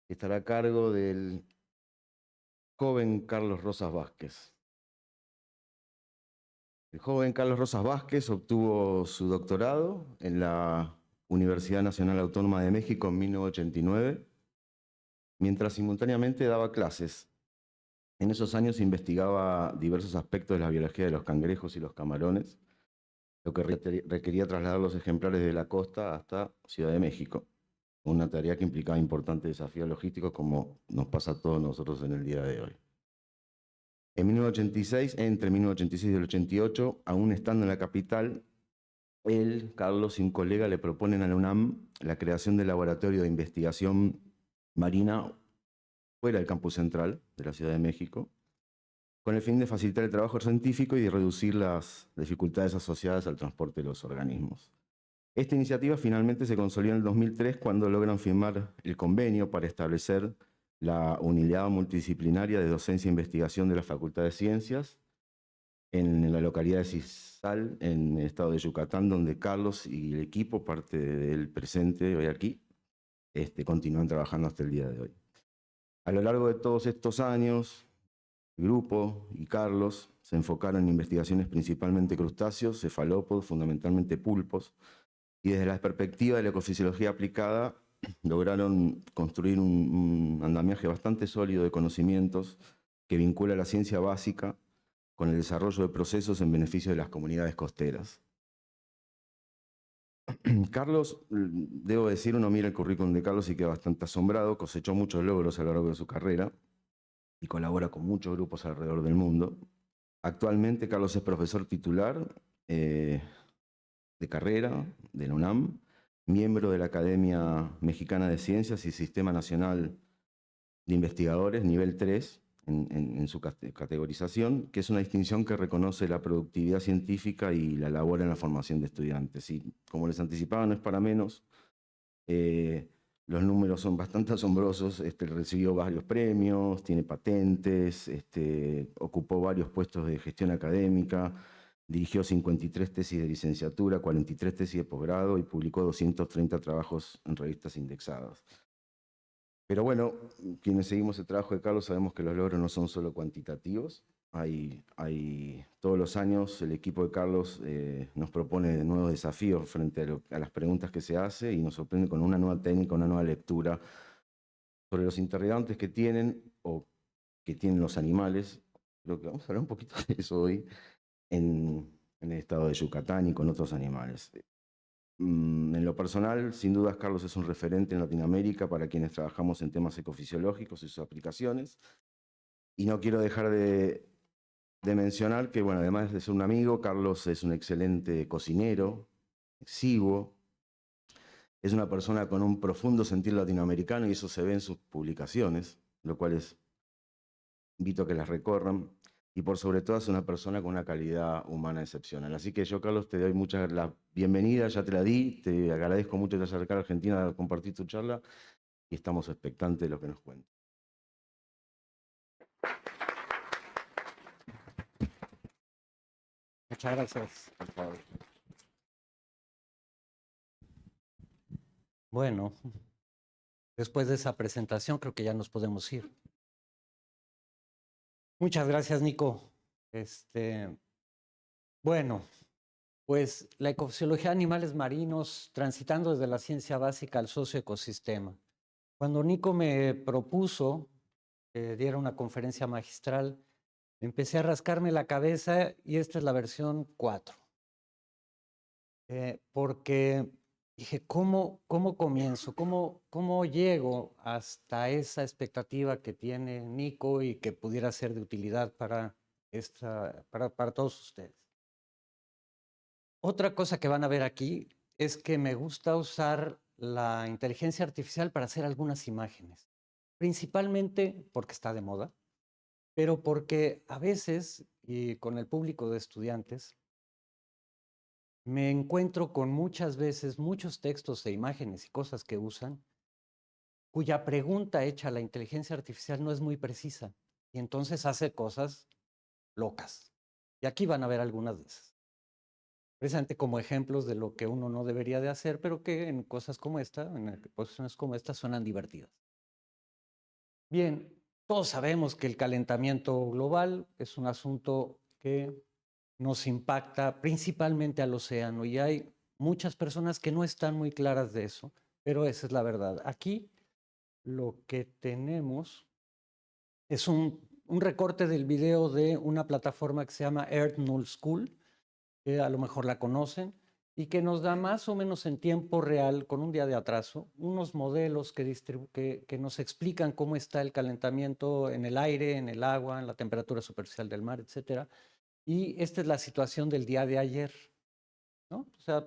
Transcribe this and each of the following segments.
que estará a cargo del joven Carlos Rosas Vázquez. El joven Carlos Rosas Vázquez obtuvo su doctorado en la Universidad Nacional Autónoma de México en 1989, mientras simultáneamente daba clases. En esos años investigaba diversos aspectos de la biología de los cangrejos y los camarones, lo que requería trasladar los ejemplares de la costa hasta Ciudad de México, una tarea que implicaba importantes desafíos logísticos como nos pasa a todos nosotros en el día de hoy. En 1986, entre 1986 y el 88, aún estando en la capital, él, Carlos y un colega le proponen a la UNAM la creación del laboratorio de investigación marina fuera del campus central de la Ciudad de México, con el fin de facilitar el trabajo científico y de reducir las dificultades asociadas al transporte de los organismos. Esta iniciativa finalmente se consolidó en el 2003 cuando logran firmar el convenio para establecer la unidad multidisciplinaria de docencia e investigación de la Facultad de Ciencias en la localidad de Cisal, en el estado de Yucatán, donde Carlos y el equipo, parte del presente hoy aquí, continúan trabajando hasta el día de hoy. A lo largo de todos estos años, el grupo y Carlos se enfocaron en investigaciones principalmente crustáceos, cefalópodos, fundamentalmente pulpos, y desde la perspectiva de la ecofisiología aplicada lograron construir un andamiaje bastante sólido de conocimientos que vincula la ciencia básica con el desarrollo de procesos en beneficio de las comunidades costeras. Carlos, debo decir, uno mira el currículum de Carlos y queda bastante asombrado, cosechó muchos logros a lo largo de su carrera y colabora con muchos grupos alrededor del mundo. Actualmente Carlos es profesor titular de carrera de la UNAM, miembro de la Academia Mexicana de Ciencias y Sistema Nacional de Investigadores, nivel 3, en su categorización, que es una distinción que reconoce la productividad científica y la labor en la formación de estudiantes. Y como les anticipaba, no es para menos. Los números son bastante asombrosos. Recibió varios premios, tiene patentes, ocupó varios puestos de gestión académica, dirigió 53 tesis de licenciatura, 43 tesis de posgrado y publicó 230 trabajos en revistas indexadas. Pero bueno, quienes seguimos el trabajo de Carlos sabemos que los logros no son solo cuantitativos. Todos los años el equipo de Carlos nos propone nuevos desafíos frente a las preguntas que se hace y nos sorprende con una nueva técnica, una nueva lectura sobre los interrogantes que tienen o que tienen los animales. Creo que vamos a hablar un poquito de eso hoy en el estado de Yucatán y con otros animales. En lo personal, sin dudas, Carlos es un referente en Latinoamérica para quienes trabajamos en temas ecofisiológicos y sus aplicaciones. Y no quiero dejar de mencionar que, bueno, además de ser un amigo, Carlos es un excelente cocinero, exiguo, es una persona con un profundo sentir latinoamericano y eso se ve en sus publicaciones, lo cual invito a que las recorran. Y por sobre todo es una persona con una calidad humana excepcional. Así que yo, Carlos, te doy la bienvenida, ya te la di, te agradezco mucho que te hayas acercado a Argentina a compartir tu charla y estamos expectantes de lo que nos cuentes. Muchas gracias, por favor. Bueno, después de esa presentación creo que ya nos podemos ir. Muchas gracias, Nico. Bueno, pues la ecofisiología de animales marinos transitando desde la ciencia básica al socioecosistema. Cuando Nico me propuso que diera una conferencia magistral, empecé a rascarme la cabeza y esta es la versión 4. Porque dije, ¿cómo comienzo? ¿Cómo llego hasta esa expectativa que tiene Nico y que pudiera ser de utilidad para todos ustedes? Otra cosa que van a ver aquí es que me gusta usar la inteligencia artificial para hacer algunas imágenes, principalmente porque está de moda, pero porque a veces, y con el público de estudiantes, me encuentro con muchas veces muchos textos e imágenes y cosas que usan, cuya pregunta hecha a la inteligencia artificial no es muy precisa, y entonces hace cosas locas. Y aquí van a ver algunas de esas. Precisamente como ejemplos de lo que uno no debería de hacer, pero que en cosas como esta, en posiciones como esta, suenan divertidas. Bien, todos sabemos que el calentamiento global es un asunto que nos impacta principalmente al océano y hay muchas personas que no están muy claras de eso, pero esa es la verdad. Aquí lo que tenemos es un recorte del video de una plataforma que se llama Earth Null School, que a lo mejor la conocen, y que nos da más o menos en tiempo real, con un día de atraso, unos modelos que nos explican cómo está el calentamiento en el aire, en el agua, en la temperatura superficial del mar, etcétera. Y esta es la situación del día de ayer, ¿no? O sea,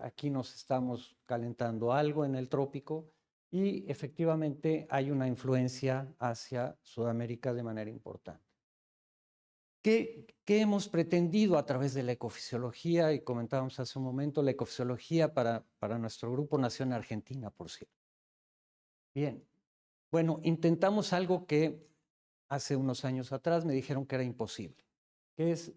aquí nos estamos calentando algo en el trópico y efectivamente hay una influencia hacia Sudamérica de manera importante. ¿Qué hemos pretendido a través de la ecofisiología? Y comentábamos hace un momento, la ecofisiología para nuestro grupo nació en Argentina, por cierto. Bien, bueno, intentamos algo que hace unos años atrás me dijeron que era imposible, que es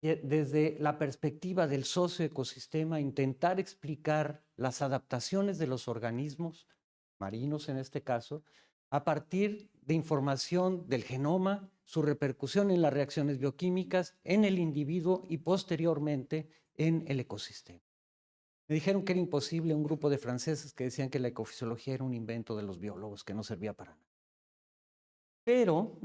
desde la perspectiva del socioecosistema intentar explicar las adaptaciones de los organismos, marinos en este caso, a partir de información del genoma, su repercusión en las reacciones bioquímicas, en el individuo y posteriormente en el ecosistema. Me dijeron que era imposible un grupo de franceses que decían que la ecofisiología era un invento de los biólogos, que no servía para nada. Pero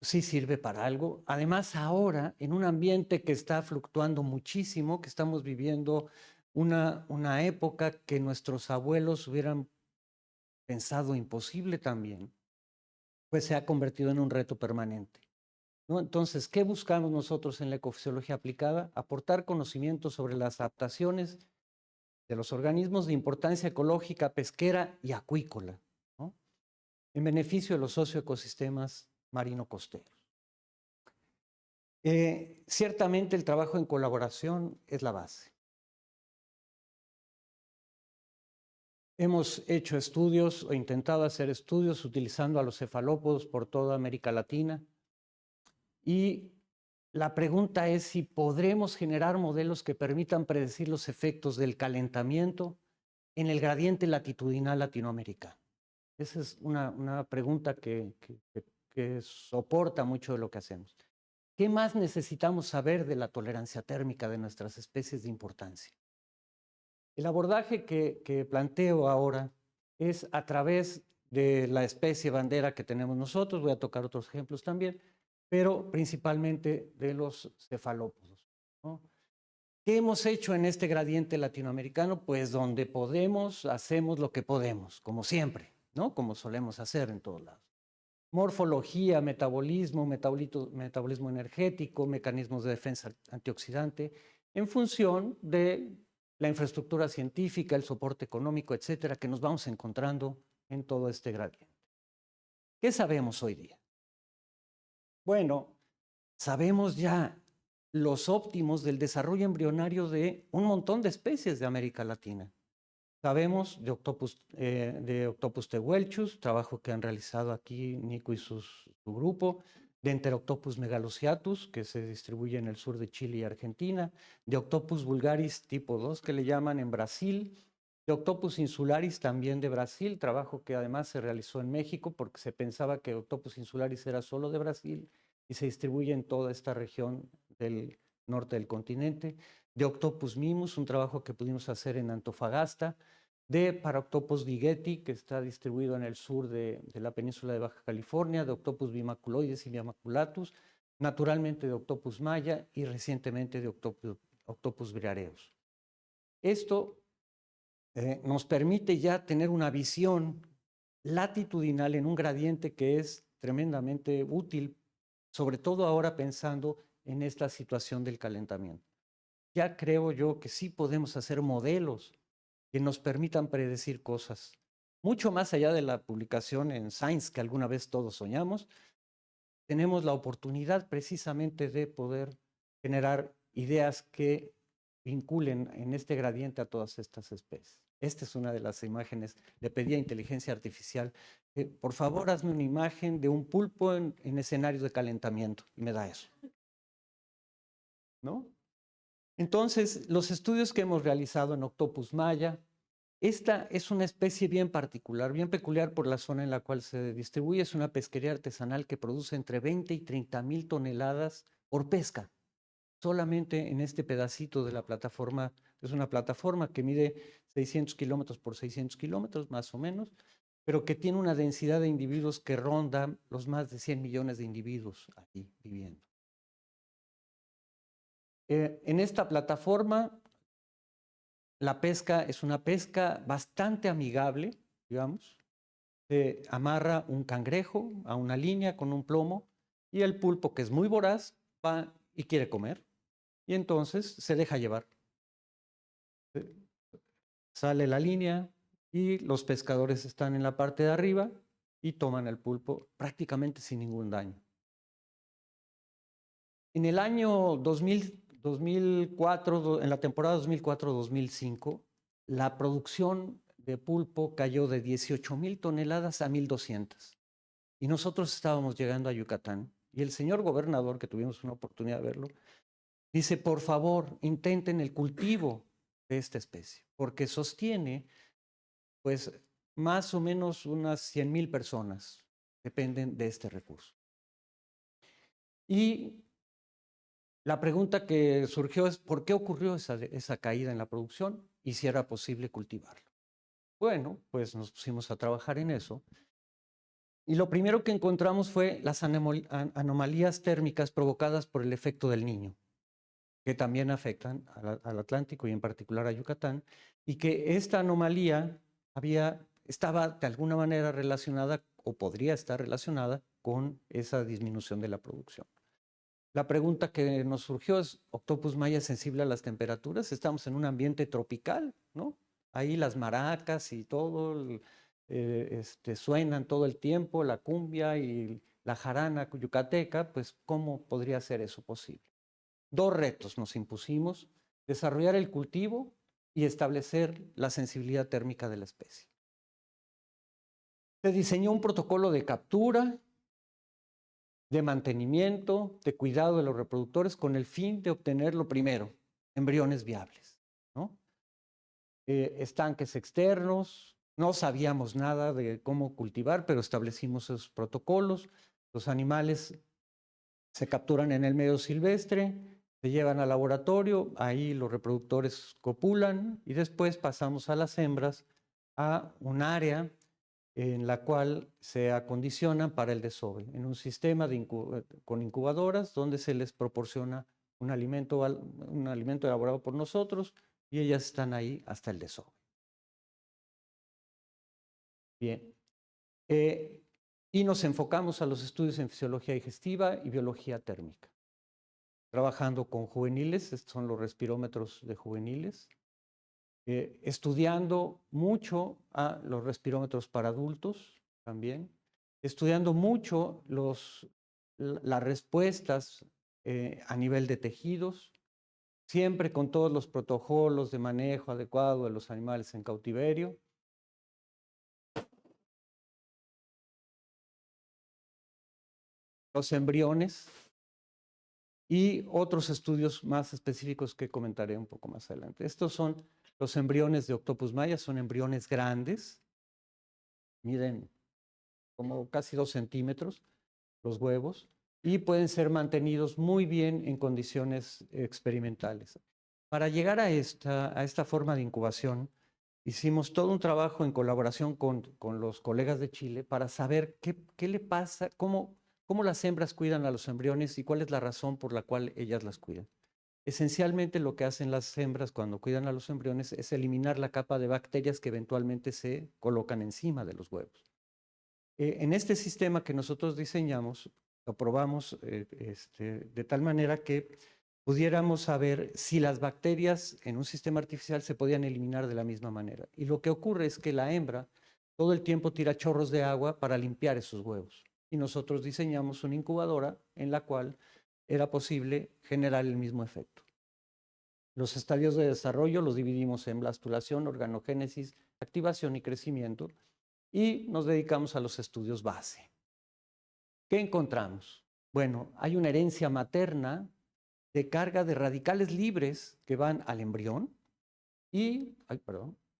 sí sirve para algo. Además, ahora, en un ambiente que está fluctuando muchísimo, que estamos viviendo una época que nuestros abuelos hubieran pensado imposible también, pues se ha convertido en un reto permanente, ¿no? Entonces, ¿qué buscamos nosotros en la ecofisiología aplicada? Aportar conocimiento sobre las adaptaciones de los organismos de importancia ecológica, pesquera y acuícola, ¿no?, en beneficio de los socioecosistemas marino-costeros. Ciertamente el trabajo en colaboración es la base. Hemos hecho estudios o intentado hacer estudios utilizando a los cefalópodos por toda América Latina y la pregunta es si podremos generar modelos que permitan predecir los efectos del calentamiento en el gradiente latitudinal latinoamericano. Esa es una pregunta que soporta mucho de lo que hacemos. ¿Qué más necesitamos saber de la tolerancia térmica de nuestras especies de importancia? El abordaje que planteo ahora es a través de la especie bandera que tenemos nosotros, voy a tocar otros ejemplos también, pero principalmente de los cefalópodos, ¿no? ¿Qué hemos hecho en este gradiente latinoamericano? Pues donde podemos, hacemos lo que podemos, como siempre, ¿no?, como solemos hacer en todos lados. Morfología, metabolismo, metabolismo energético, mecanismos de defensa antioxidante, en función de la infraestructura científica, el soporte económico, etcétera, que nos vamos encontrando en todo este gradiente. ¿Qué sabemos hoy día? Bueno, sabemos ya los óptimos del desarrollo embrionario de un montón de especies de América Latina. Sabemos de Octopus tehuelchus, trabajo que han realizado aquí Nico y su grupo, de Enteroctopus megalociatus, que se distribuye en el sur de Chile y Argentina, de Octopus vulgaris tipo 2, que le llaman en Brasil, de Octopus insularis también de Brasil, trabajo que además se realizó en México porque se pensaba que Octopus insularis era solo de Brasil y se distribuye en toda esta región del norte del continente, de Octopus mimus, un trabajo que pudimos hacer en Antofagasta, de Paractopus digeti, que está distribuido en el sur de la península de Baja California, de Octopus bimaculoides y biamaculatus, naturalmente de Octopus maya y recientemente de Octopus briareus. Esto nos permite ya tener una visión latitudinal en un gradiente que es tremendamente útil, sobre todo ahora pensando en esta situación del calentamiento. Ya creo yo que sí podemos hacer modelos que nos permitan predecir cosas, mucho más allá de la publicación en Science que alguna vez todos soñamos. Tenemos la oportunidad precisamente de poder generar ideas que vinculen en este gradiente a todas estas especies. Esta es una de las imágenes. Le pedí a inteligencia artificial, por favor, hazme una imagen de un pulpo en escenarios de calentamiento, y me da eso, ¿no? Entonces, los estudios que hemos realizado en Octopus maya, Esta es una especie bien particular, bien peculiar por la zona en la cual se distribuye. Es una pesquería artesanal que produce entre 20 y 30,000 toneladas por pesca, solamente en este pedacito de la plataforma. Es una plataforma que mide 600 kilómetros por 600 kilómetros, más o menos, pero que tiene una densidad de individuos que ronda los más de 100 millones de individuos aquí viviendo. En esta plataforma, la pesca es una pesca bastante amigable, digamos. Se amarra un cangrejo a una línea con un plomo y el pulpo, que es muy voraz, va y quiere comer. Y entonces se deja llevar. Sale la línea y los pescadores están en la parte de arriba y toman el pulpo prácticamente sin ningún daño. En el año 2004, en la temporada 2004-2005, la producción de pulpo cayó de 18,000 toneladas a 1,200. Y nosotros estábamos llegando a Yucatán y el señor gobernador, que tuvimos una oportunidad de verlo, dice, por favor, intenten el cultivo de esta especie, porque sostiene, pues, más o menos unas 100,000 personas dependen de este recurso. Y la pregunta que surgió es, ¿por qué ocurrió esa caída en la producción y si era posible cultivarlo? Bueno, pues nos pusimos a trabajar en eso. Y lo primero que encontramos fue las anomalías térmicas provocadas por el efecto del Niño, que también afectan al Atlántico y en particular a Yucatán, y que esta anomalía estaba de alguna manera relacionada o podría estar relacionada con esa disminución de la producción. La pregunta que nos surgió es, ¿Octopus maya es sensible a las temperaturas? Estamos en un ambiente tropical, ¿no? Ahí las maracas y todo suenan todo el tiempo, la cumbia y la jarana yucateca, pues ¿cómo podría ser eso posible? Dos retos nos impusimos: desarrollar el cultivo y establecer la sensibilidad térmica de la especie. Se diseñó un protocolo de captura, de mantenimiento, de cuidado de los reproductores con el fin de obtener lo primero, embriones viables, ¿no? Estanques externos, no sabíamos nada de cómo cultivar, pero establecimos esos protocolos. Los animales se capturan en el medio silvestre, se llevan al laboratorio, ahí los reproductores copulan y después pasamos a las hembras a un área en la cual se acondicionan para el desove, en un sistema con incubadoras donde se les proporciona un alimento elaborado por nosotros y ellas están ahí hasta el desove. Bien. Y nos enfocamos a los estudios en fisiología digestiva y biología térmica, trabajando con juveniles, estos son los respirómetros de juveniles, estudiando mucho a los respirómetros para adultos también, estudiando mucho las respuestas a nivel de tejidos, siempre con todos los protocolos de manejo adecuado de los animales en cautiverio. Los embriones y otros estudios más específicos que comentaré un poco más adelante. Estos son los embriones de Octopus maya, son embriones grandes, miden como casi 2 centímetros los huevos y pueden ser mantenidos muy bien en condiciones experimentales. Para llegar a esta forma de incubación, hicimos todo un trabajo en colaboración con los colegas de Chile para saber qué le pasa, cómo las hembras cuidan a los embriones y cuál es la razón por la cual ellas las cuidan. Esencialmente lo que hacen las hembras cuando cuidan a los embriones es eliminar la capa de bacterias que eventualmente se colocan encima de los huevos. En este sistema que nosotros diseñamos, lo probamos de tal manera que pudiéramos saber si las bacterias en un sistema artificial se podían eliminar de la misma manera. Y lo que ocurre es que la hembra todo el tiempo tira chorros de agua para limpiar esos huevos. Y nosotros diseñamos una incubadora en la cual era posible generar el mismo efecto. Los estadios de desarrollo los dividimos en blastulación, organogénesis, activación y crecimiento, y nos dedicamos a los estudios base. ¿Qué encontramos? Bueno, hay una herencia materna de carga de radicales libres que van al embrión y,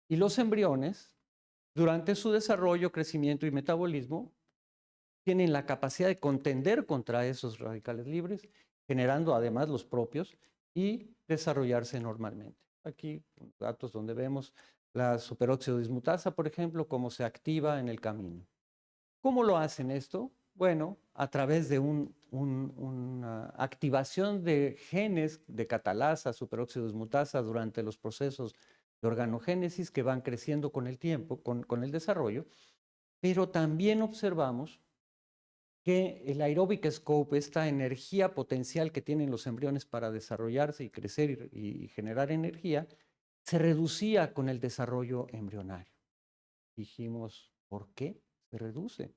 Y los embriones, durante su desarrollo, crecimiento y metabolismo, tienen la capacidad de contender contra esos radicales libres, generando además los propios y desarrollarse normalmente. Aquí datos donde vemos la superóxido dismutasa, por ejemplo, cómo se activa en el camino. ¿Cómo lo hacen esto? Bueno, a través de una activación de genes de catalasa, superóxido dismutasa durante los procesos de organogénesis que van creciendo con el tiempo, con el desarrollo, pero también observamos que el aerobic scope, esta energía potencial que tienen los embriones para desarrollarse y crecer y generar energía, se reducía con el desarrollo embrionario. Dijimos, ¿por qué se reduce?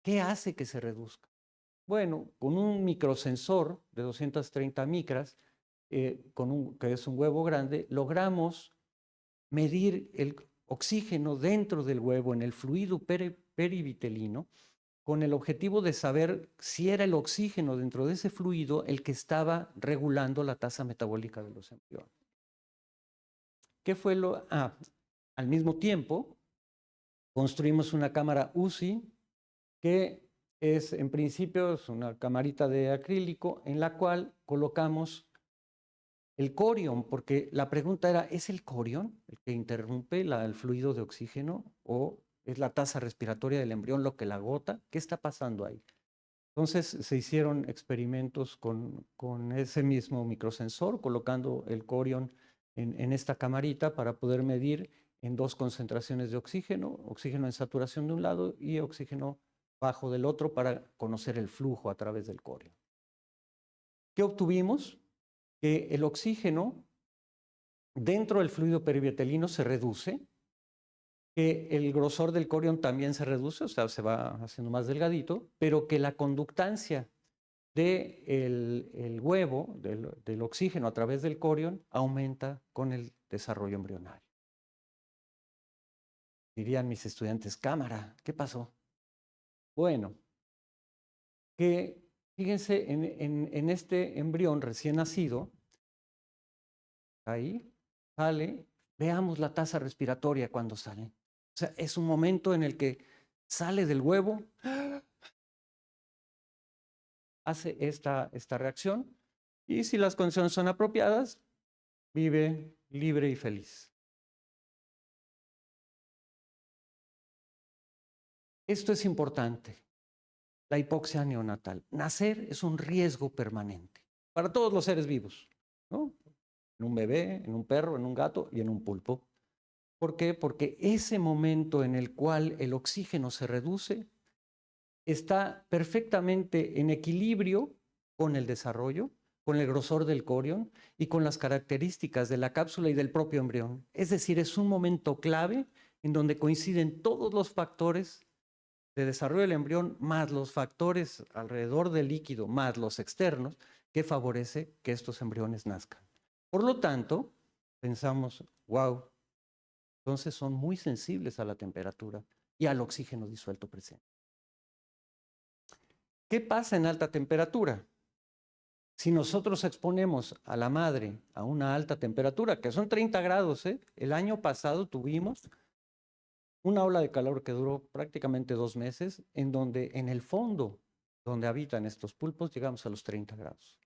¿Qué hace que se reduzca? Bueno, con un microsensor de 230 micras, que es un huevo grande, logramos medir el oxígeno dentro del huevo en el fluido perivitelino, con el objetivo de saber si era el oxígeno dentro de ese fluido el que estaba regulando la tasa metabólica de los embriones. ¿Qué fue lo? Al mismo tiempo, construimos una cámara UCI que es, en principio, es una camarita de acrílico en la cual colocamos el corión, porque la pregunta era, ¿es el corión el que interrumpe el fluido de oxígeno o es la tasa respiratoria del embrión lo que la agota? ¿Qué está pasando ahí? Entonces se hicieron experimentos con ese mismo microsensor, colocando el corión en esta camarita para poder medir en dos concentraciones de oxígeno en saturación de un lado y oxígeno bajo del otro para conocer el flujo a través del corión. ¿Qué obtuvimos? Que el oxígeno dentro del fluido perivitelino se reduce, que el grosor del corión también se reduce, o sea, se va haciendo más delgadito, pero que la conductancia del huevo, del oxígeno a través del corión, aumenta con el desarrollo embrionario. Dirían mis estudiantes, cámara, ¿qué pasó? Bueno, que fíjense en este embrión recién nacido, ahí sale, veamos la tasa respiratoria cuando sale. O sea, es un momento en el que sale del huevo, hace esta reacción y si las condiciones son apropiadas, vive libre y feliz. Esto es importante, la hipoxia neonatal. Nacer es un riesgo permanente para todos los seres vivos, ¿no? En un bebé, en un perro, en un gato y en un pulpo. ¿Por qué? Porque ese momento en el cual el oxígeno se reduce está perfectamente en equilibrio con el desarrollo, con el grosor del corión y con las características de la cápsula y del propio embrión. Es decir, es un momento clave en donde coinciden todos los factores de desarrollo del embrión más los factores alrededor del líquido, más los externos, que favorece que estos embriones nazcan. Por lo tanto, pensamos, wow, entonces son muy sensibles a la temperatura y al oxígeno disuelto presente. ¿Qué pasa en alta temperatura? Si nosotros exponemos a la madre a una alta temperatura, que son 30 grados, el año pasado tuvimos una ola de calor que duró prácticamente 2 meses, en donde en el fondo, donde habitan estos pulpos, llegamos a los 30 grados.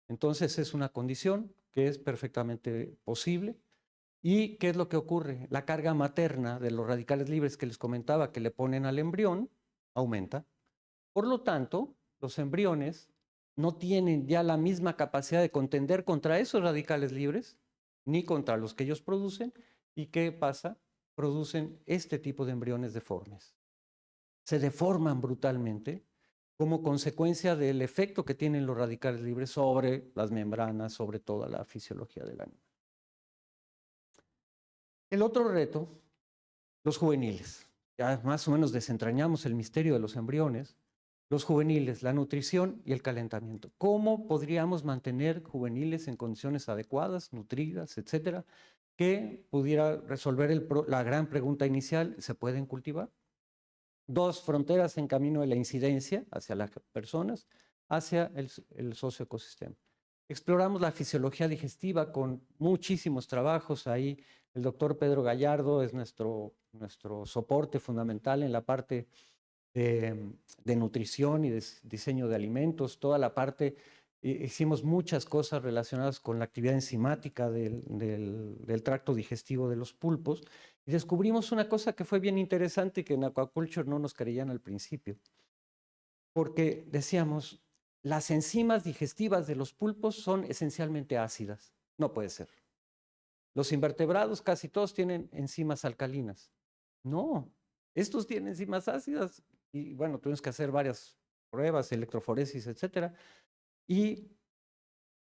Entonces es una condición que es perfectamente posible. ¿Y qué es lo que ocurre? La carga materna de los radicales libres que les comentaba que le ponen al embrión aumenta. Por lo tanto, los embriones no tienen ya la misma capacidad de contender contra esos radicales libres, ni contra los que ellos producen. ¿Y qué pasa? Producen este tipo de embriones deformes. Se deforman brutalmente como consecuencia del efecto que tienen los radicales libres sobre las membranas, sobre toda la fisiología del animal. El otro reto, los juveniles. Ya más o menos desentrañamos el misterio de los embriones. Los juveniles, la nutrición y el calentamiento. ¿Cómo podríamos mantener juveniles en condiciones adecuadas, nutridas, etcétera, que pudiera resolver la gran pregunta inicial? ¿Se pueden cultivar? 2 fronteras en camino de la incidencia hacia las personas, hacia el socioecosistema. Exploramos la fisiología digestiva con muchísimos trabajos ahí El doctor Pedro Gallardo es nuestro soporte fundamental en la parte de nutrición y de diseño de alimentos, toda la parte, hicimos muchas cosas relacionadas con la actividad enzimática del tracto digestivo de los pulpos y descubrimos una cosa que fue bien interesante y que en Aquaculture no nos creían al principio, porque decíamos, las enzimas digestivas de los pulpos son esencialmente ácidas. No puede ser. Los invertebrados casi todos tienen enzimas alcalinas. No, estos tienen enzimas ácidas. Y bueno, tuvimos que hacer varias pruebas, electroforesis, etcétera, y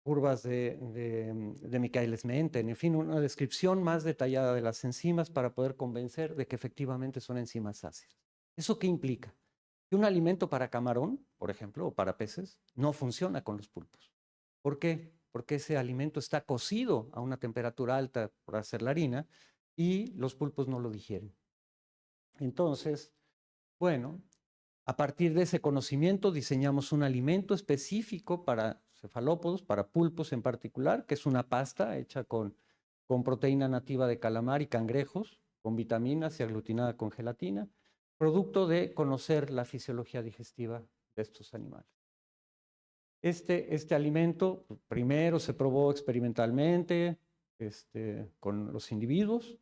curvas de Michaelis-Menten, en fin, una descripción más detallada de las enzimas para poder convencer de que efectivamente son enzimas ácidas. ¿Eso qué implica? Que un alimento para camarón, por ejemplo, o para peces, no funciona con los pulpos. ¿Por qué? Porque ese alimento está cocido a una temperatura alta por hacer la harina y los pulpos no lo digieren. Entonces, bueno, a partir de ese conocimiento diseñamos un alimento específico para cefalópodos, para pulpos en particular, que es una pasta hecha con proteína nativa de calamar y cangrejos, con vitaminas y aglutinada con gelatina, producto de conocer la fisiología digestiva de estos animales. Este alimento primero se probó experimentalmente con los individuos,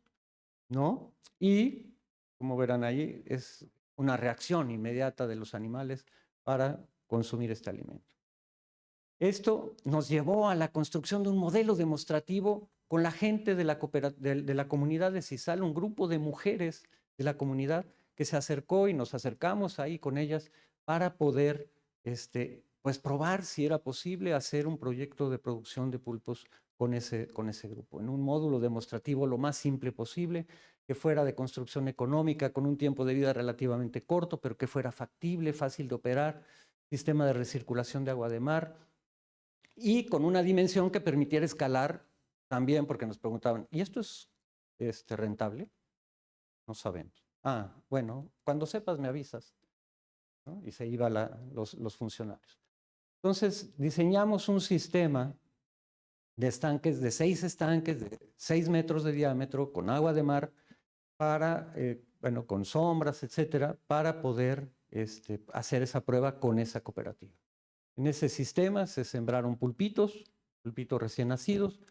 ¿no? Y, como verán ahí, es una reacción inmediata de los animales para consumir este alimento. Esto nos llevó a la construcción de un modelo demostrativo con la gente de la comunidad de Sisal, un grupo de mujeres de la comunidad que se acercó y nos acercamos ahí con ellas para poder pues probar si era posible hacer un proyecto de producción de pulpos con ese grupo, en un módulo demostrativo lo más simple posible, que fuera de construcción económica, con un tiempo de vida relativamente corto, pero que fuera factible, fácil de operar, sistema de recirculación de agua de mar, y con una dimensión que permitiera escalar también, porque nos preguntaban, ¿y esto es rentable? No sabemos. Ah, bueno, cuando sepas me avisas, ¿no? Y se iban los funcionarios. Entonces, diseñamos un sistema de estanques, de 6 estanques, de 6 metros de diámetro, con agua de mar, para, bueno, con sombras, etcétera, para poder hacer esa prueba con esa cooperativa. En ese sistema se sembraron pulpitos recién nacidos,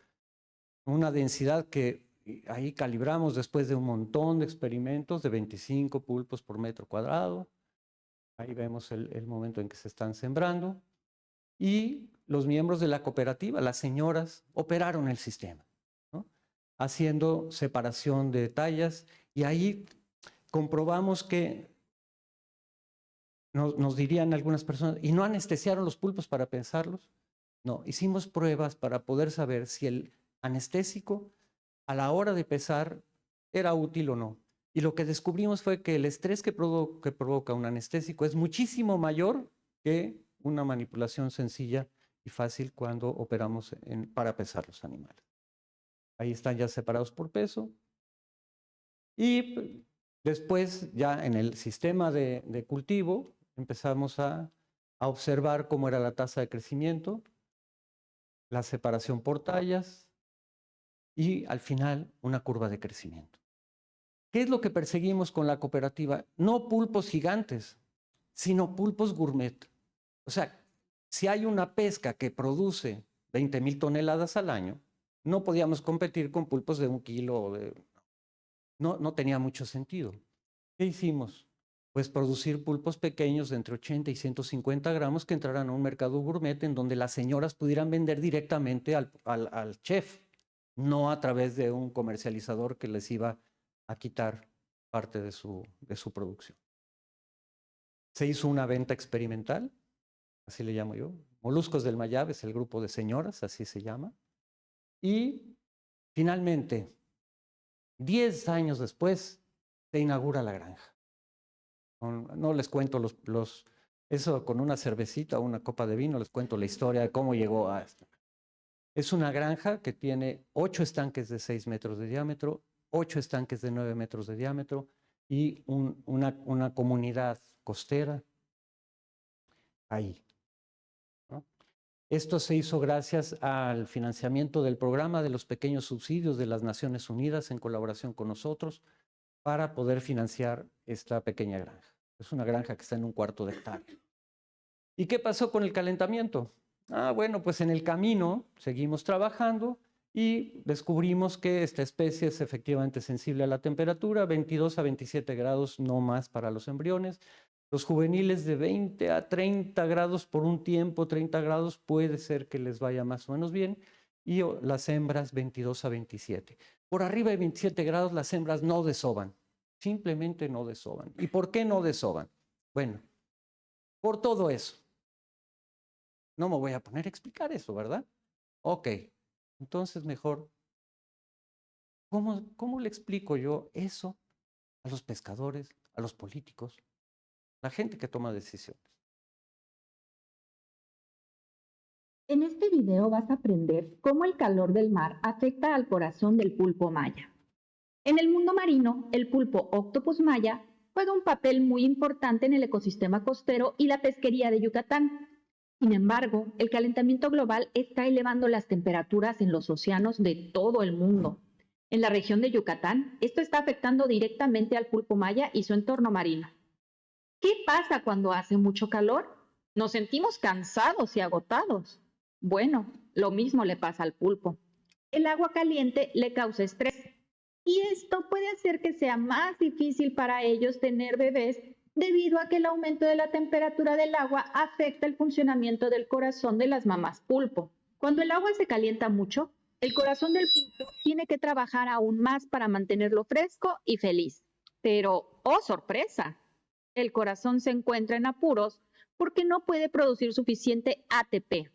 una densidad que ahí calibramos después de un montón de experimentos de 25 pulpos por metro cuadrado. Ahí vemos el momento en que se están sembrando. Y los miembros de la cooperativa, las señoras, operaron el sistema, ¿no? Haciendo separación de tallas. Y ahí comprobamos que nos dirían algunas personas, ¿y no anestesiaron los pulpos para pensarlos? No, hicimos pruebas para poder saber si el anestésico a la hora de pesar era útil o no. Y lo que descubrimos fue que el estrés que provoca un anestésico es muchísimo mayor que una manipulación sencilla y fácil cuando operamos para pesar los animales. Ahí están ya separados por peso. Y después, ya en el sistema de cultivo, empezamos a observar cómo era la tasa de crecimiento, la separación por tallas y al final una curva de crecimiento. ¿Qué es lo que perseguimos con la cooperativa? No pulpos gigantes, sino pulpos gourmet. O sea, si hay una pesca que produce 20,000 toneladas al año, no podíamos competir con pulpos de 1 kilo. No tenía mucho sentido. ¿Qué hicimos? Pues producir pulpos pequeños de entre 80 y 150 gramos que entraran a un mercado gourmet en donde las señoras pudieran vender directamente al chef, no a través de un comercializador que les iba a quitar parte de su producción. Se hizo una venta experimental, así le llamo yo. Moluscos del Mayab es el grupo de señoras, así se llama. Y finalmente, 10 años después, se inaugura la granja. No les cuento eso con una cervecita o una copa de vino, les cuento la historia de cómo llegó a esto. Es una granja que tiene 8 estanques de 6 metros de diámetro, 8 estanques de 9 metros de diámetro y una comunidad costera ahí, ¿no? Esto se hizo gracias al financiamiento del programa de los pequeños subsidios de las Naciones Unidas en colaboración con nosotros para poder financiar esta pequeña granja. Es una granja que está en 1/4 de hectárea. ¿Y qué pasó con el calentamiento? Bueno, pues en el camino seguimos trabajando y descubrimos que esta especie es efectivamente sensible a la temperatura, 22 a 27 grados no más para los embriones. Los juveniles de 20 a 30 grados por un tiempo, 30 grados puede ser que les vaya más o menos bien, y las hembras 22 a 27. Por arriba de 27 grados las hembras no desovan, simplemente no desovan. ¿Y por qué no desovan? Bueno, por todo eso. No me voy a poner a explicar eso, ¿verdad? Ok, entonces mejor, ¿cómo le explico yo eso a los pescadores, a los políticos, la gente que toma decisiones? En este video vas a aprender cómo el calor del mar afecta al corazón del pulpo maya. En el mundo marino, el pulpo Octopus maya juega un papel muy importante en el ecosistema costero y la pesquería de Yucatán. Sin embargo, el calentamiento global está elevando las temperaturas en los océanos de todo el mundo. En la región de Yucatán, esto está afectando directamente al pulpo maya y su entorno marino. ¿Qué pasa cuando hace mucho calor? Nos sentimos cansados y agotados. Bueno, lo mismo le pasa al pulpo. El agua caliente le causa estrés y esto puede hacer que sea más difícil para ellos tener bebés debido a que el aumento de la temperatura del agua afecta el funcionamiento del corazón de las mamás pulpo. Cuando el agua se calienta mucho, el corazón del pulpo tiene que trabajar aún más para mantenerlo fresco y feliz. Pero, ¡oh sorpresa! El corazón se encuentra en apuros porque no puede producir suficiente ATP,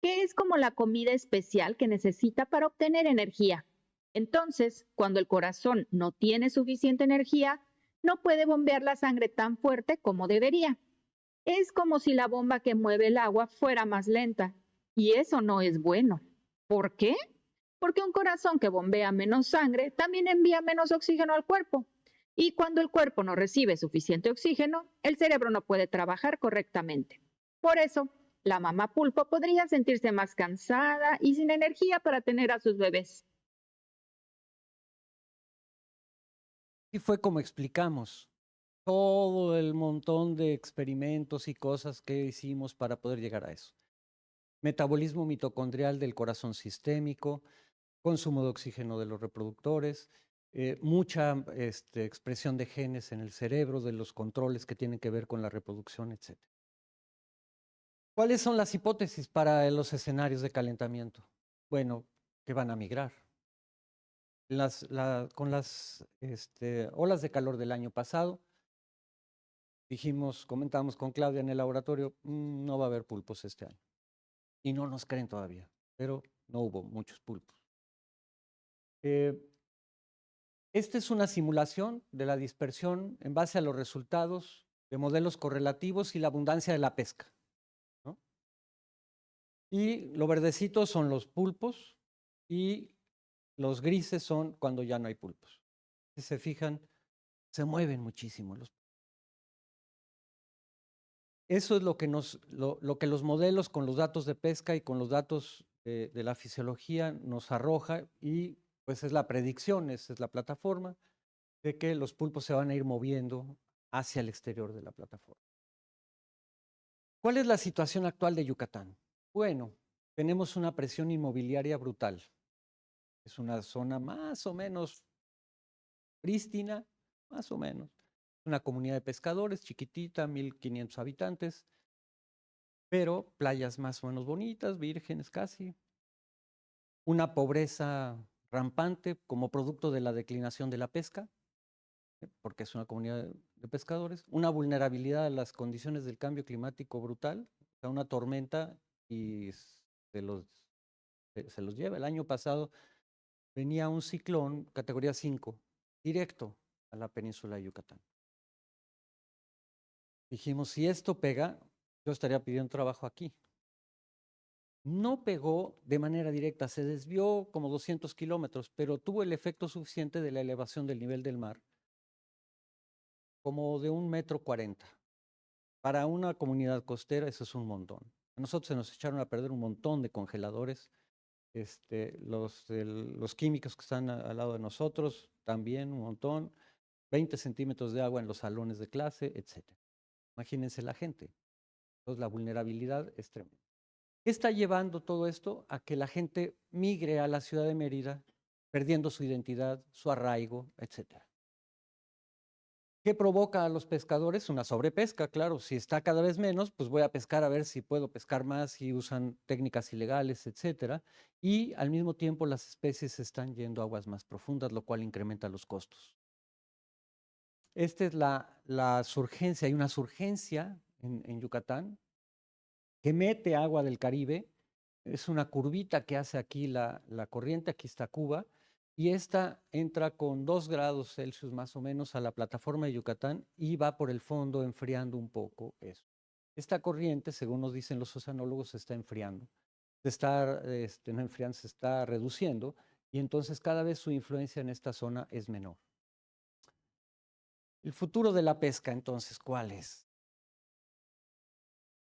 que es como la comida especial que necesita para obtener energía. Entonces, cuando el corazón no tiene suficiente energía, no puede bombear la sangre tan fuerte como debería. Es como si la bomba que mueve el agua fuera más lenta, y eso no es bueno. ¿Por qué? Porque un corazón que bombea menos sangre también envía menos oxígeno al cuerpo. Y cuando el cuerpo no recibe suficiente oxígeno, el cerebro no puede trabajar correctamente. Por eso, la mamá pulpo podría sentirse más cansada y sin energía para tener a sus bebés. Y fue como explicamos todo el montón de experimentos y cosas que hicimos para poder llegar a eso. Metabolismo mitocondrial del corazón sistémico, consumo de oxígeno de los reproductores, mucha expresión de genes en el cerebro, de los controles que tienen que ver con la reproducción, etc. ¿Cuáles son las hipótesis para los escenarios de calentamiento? Bueno, que van a migrar. Con las olas de calor del año pasado, comentábamos con Claudia en el laboratorio, no va a haber pulpos este año. Y no nos creen todavía, pero no hubo muchos pulpos. Esta es una simulación de la dispersión en base a los resultados de modelos correlativos y la abundancia de la pesca, ¿no? Y lo verdecito son los pulpos y los grises son cuando ya no hay pulpos. Si se fijan, se mueven muchísimo los pulpos. Eso es lo que los modelos con los datos de pesca y con los datos de la fisiología nos arroja, y pues es la predicción, esa es la plataforma, de que los pulpos se van a ir moviendo hacia el exterior de la plataforma. ¿Cuál es la situación actual de Yucatán? Bueno, tenemos una presión inmobiliaria brutal. Es una zona más o menos prístina, más o menos. Una comunidad de pescadores chiquitita, 1,500 habitantes, pero playas más o menos bonitas, vírgenes casi. Una pobreza rampante como producto de la declinación de la pesca, porque es una comunidad de pescadores. Una vulnerabilidad a las condiciones del cambio climático brutal, o sea, una tormenta y se los lleva. El año pasado venía un ciclón categoría 5, directo a la península de Yucatán. Dijimos, si esto pega, yo estaría pidiendo trabajo aquí. No pegó de manera directa, se desvió como 200 kilómetros, pero tuvo el efecto suficiente de la elevación del nivel del mar, como de 1,40 m. Para una comunidad costera eso es un montón. A nosotros se nos echaron a perder un montón de congeladores. Los químicos que están al lado de nosotros, también un montón. 20 centímetros de agua en los salones de clase, etc. Imagínense la gente. Entonces, la vulnerabilidad es tremenda. ¿Qué está llevando todo esto? A que la gente migre a la ciudad de Mérida, perdiendo su identidad, su arraigo, etc. ¿Qué provoca a los pescadores? Una sobrepesca, claro. Si está cada vez menos, pues voy a pescar a ver si puedo pescar más, si usan técnicas ilegales, etc. Y al mismo tiempo las especies están yendo a aguas más profundas, lo cual incrementa los costos. Esta es la surgencia. Hay una surgencia en Yucatán que mete agua del Caribe. Es una curvita que hace aquí la corriente. Aquí está Cuba. Y esta entra con 2 grados Celsius más o menos a la plataforma de Yucatán y va por el fondo enfriando un poco eso. Esta corriente, según nos dicen los oceanólogos, se está enfriando. No enfriando, se está reduciendo. Y entonces cada vez su influencia en esta zona es menor. El futuro de la pesca, entonces, ¿cuál es?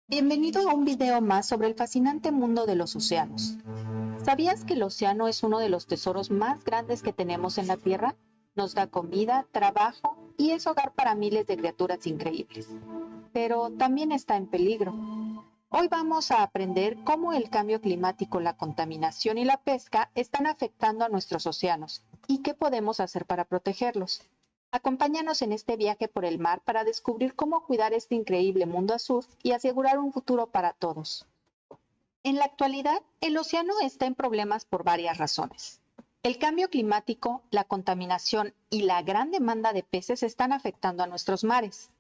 Bienvenido a un video más sobre el fascinante mundo de los océanos. ¿Sabías que el océano es uno de los tesoros más grandes que tenemos en la Tierra? Nos da comida, trabajo y es hogar para miles de criaturas increíbles. Pero también está en peligro. Hoy vamos a aprender cómo el cambio climático, la contaminación y la pesca están afectando a nuestros océanos y qué podemos hacer para protegerlos. Acompáñanos en este viaje por el mar para descubrir cómo cuidar este increíble mundo azul y asegurar un futuro para todos. En la actualidad, el océano está en problemas por varias razones. El cambio climático, la contaminación y la gran demanda de peces están afectando a nuestros mares.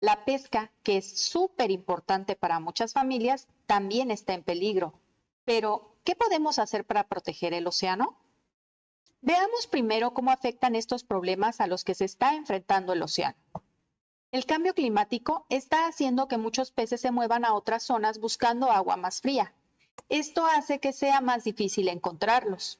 La pesca, que es súper importante para muchas familias, también está en peligro. Pero, ¿qué podemos hacer para proteger el océano? Veamos primero cómo afectan estos problemas a los que se está enfrentando el océano. El cambio climático está haciendo que muchos peces se muevan a otras zonas buscando agua más fría. Esto hace que sea más difícil encontrarlos.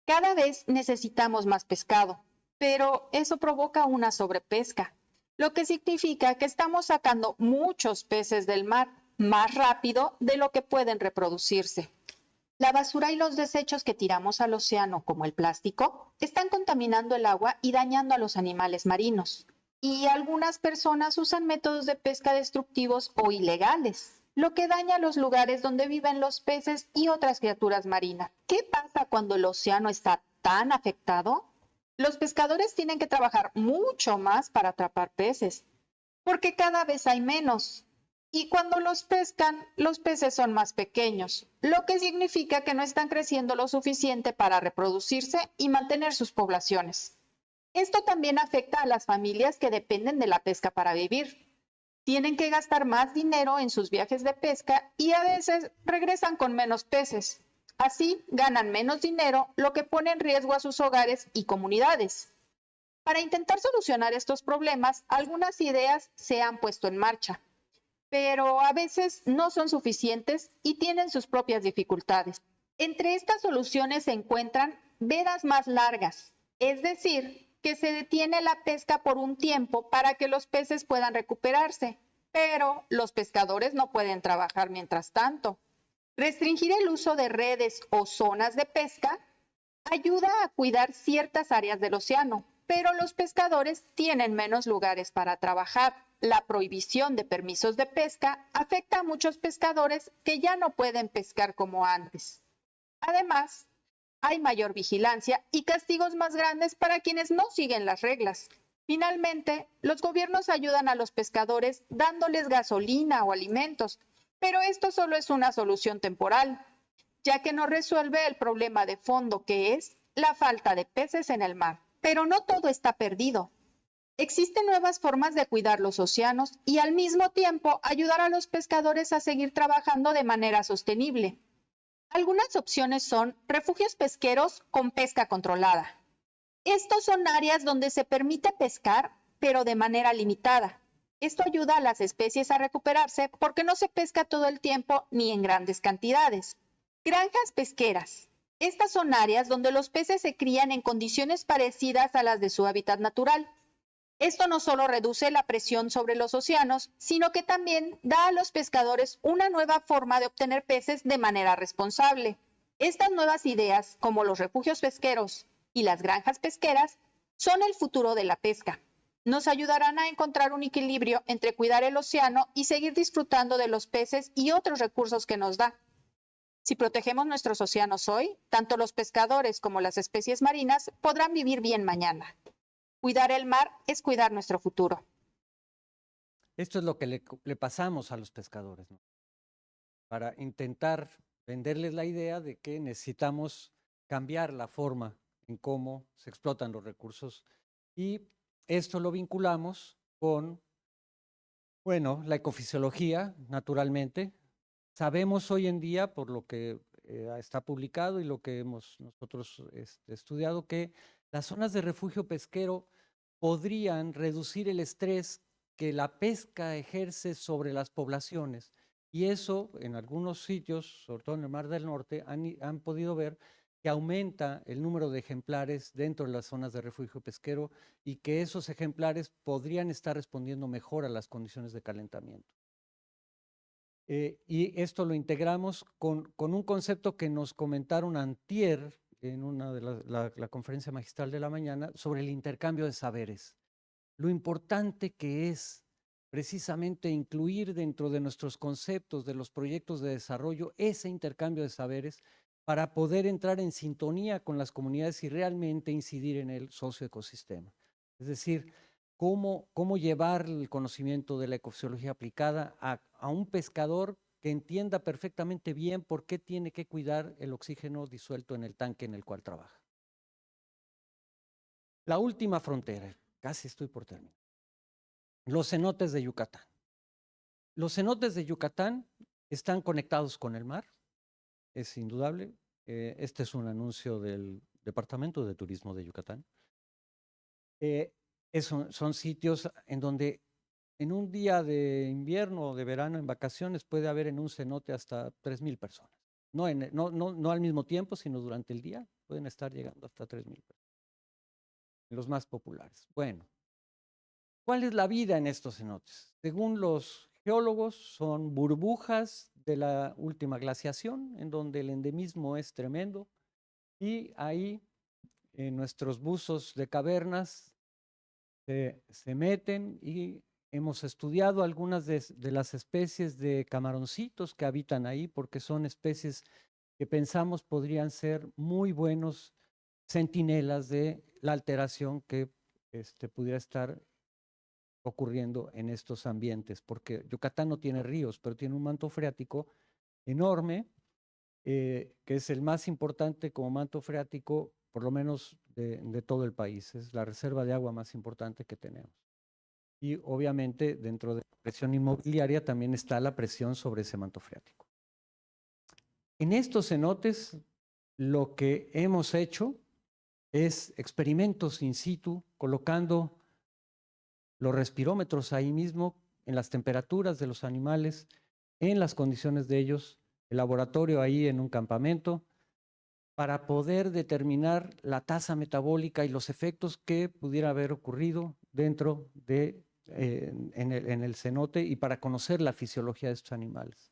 Cada vez necesitamos más pescado, pero eso provoca una sobrepesca, lo que significa que estamos sacando muchos peces del mar más rápido de lo que pueden reproducirse. La basura y los desechos que tiramos al océano, como el plástico, están contaminando el agua y dañando a los animales marinos. Y algunas personas usan métodos de pesca destructivos o ilegales, lo que daña los lugares donde viven los peces y otras criaturas marinas. ¿Qué pasa cuando el océano está tan afectado? Los pescadores tienen que trabajar mucho más para atrapar peces, porque cada vez hay menos. Y cuando los pescan, los peces son más pequeños, lo que significa que no están creciendo lo suficiente para reproducirse y mantener sus poblaciones. Esto también afecta a las familias que dependen de la pesca para vivir. Tienen que gastar más dinero en sus viajes de pesca y a veces regresan con menos peces. Así ganan menos dinero, lo que pone en riesgo a sus hogares y comunidades. Para intentar solucionar estos problemas, algunas ideas se han puesto en marcha, pero a veces no son suficientes y tienen sus propias dificultades. Entre estas soluciones se encuentran vedas más largas, es decir, que se detiene la pesca por un tiempo para que los peces puedan recuperarse, pero los pescadores no pueden trabajar mientras tanto. Restringir el uso de redes o zonas de pesca ayuda a cuidar ciertas áreas del océano, pero los pescadores tienen menos lugares para trabajar. La prohibición de permisos de pesca afecta a muchos pescadores que ya no pueden pescar como antes. Además, hay mayor vigilancia y castigos más grandes para quienes no siguen las reglas. Finalmente, los gobiernos ayudan a los pescadores dándoles gasolina o alimentos, pero esto solo es una solución temporal, ya que no resuelve el problema de fondo, que es la falta de peces en el mar. Pero no todo está perdido. Existen nuevas formas de cuidar los océanos y al mismo tiempo ayudar a los pescadores a seguir trabajando de manera sostenible. Algunas opciones son refugios pesqueros con pesca controlada. Estos son áreas donde se permite pescar, pero de manera limitada. Esto ayuda a las especies a recuperarse porque no se pesca todo el tiempo ni en grandes cantidades. Granjas pesqueras. Estas son áreas donde los peces se crían en condiciones parecidas a las de su hábitat natural. Esto no solo reduce la presión sobre los océanos, sino que también da a los pescadores una nueva forma de obtener peces de manera responsable. Estas nuevas ideas, como los refugios pesqueros y las granjas pesqueras, son el futuro de la pesca. Nos ayudarán a encontrar un equilibrio entre cuidar el océano y seguir disfrutando de los peces y otros recursos que nos da. Si protegemos nuestros océanos hoy, tanto los pescadores como las especies marinas podrán vivir bien mañana. Cuidar el mar es cuidar nuestro futuro. Esto es lo que le pasamos a los pescadores, ¿no? Para intentar venderles la idea de que necesitamos cambiar la forma en cómo se explotan los recursos. Y esto lo vinculamos con, bueno, la ecofisiología, naturalmente. Sabemos hoy en día, por lo que está publicado y lo que hemos nosotros estudiado, que las zonas de refugio pesquero podrían reducir el estrés que la pesca ejerce sobre las poblaciones. Y eso, en algunos sitios, sobre todo en el Mar del Norte, han podido ver que aumenta el número de ejemplares dentro de las zonas de refugio pesquero y que esos ejemplares podrían estar respondiendo mejor a las condiciones de calentamiento. Y esto lo integramos con un concepto que nos comentaron antier en una de la conferencia magistral de la mañana sobre el intercambio de saberes. Lo importante que es precisamente incluir dentro de nuestros conceptos de los proyectos de desarrollo ese intercambio de saberes para poder entrar en sintonía con las comunidades y realmente incidir en el socioecosistema. Es decir, cómo llevar el conocimiento de la ecofisiología aplicada a un pescador que entienda perfectamente bien por qué tiene que cuidar el oxígeno disuelto en el tanque en el cual trabaja. La última frontera, casi estoy por terminar. Los cenotes de Yucatán. Los cenotes de Yucatán están conectados con el mar, es indudable. Este es un anuncio del Departamento de Turismo de Yucatán. Son sitios en donde en un día de invierno o de verano, en vacaciones, puede haber en un cenote hasta 3,000 personas. No al mismo tiempo, sino durante el día pueden estar llegando hasta 3,000 personas. Los más populares. Bueno, ¿cuál es la vida en estos cenotes? Según los geólogos, son burbujas de la última glaciación, en donde el endemismo es tremendo, y ahí nuestros buzos de cavernas se meten y hemos estudiado algunas de las especies de camaroncitos que habitan ahí, porque son especies que pensamos podrían ser muy buenos centinelas de la alteración que pudiera estar ocurriendo en estos ambientes, porque Yucatán no tiene ríos, pero tiene un manto freático enorme, que es el más importante como manto freático, por lo menos de todo el país. Es la reserva de agua más importante que tenemos. Y obviamente dentro de la presión inmobiliaria también está la presión sobre ese manto freático. En estos cenotes lo que hemos hecho es experimentos in situ, colocando los respirómetros ahí mismo, en las temperaturas de los animales, en las condiciones de ellos, el laboratorio ahí en un campamento, para poder determinar la tasa metabólica y los efectos que pudiera haber ocurrido dentro de en el cenote y para conocer la fisiología de estos animales.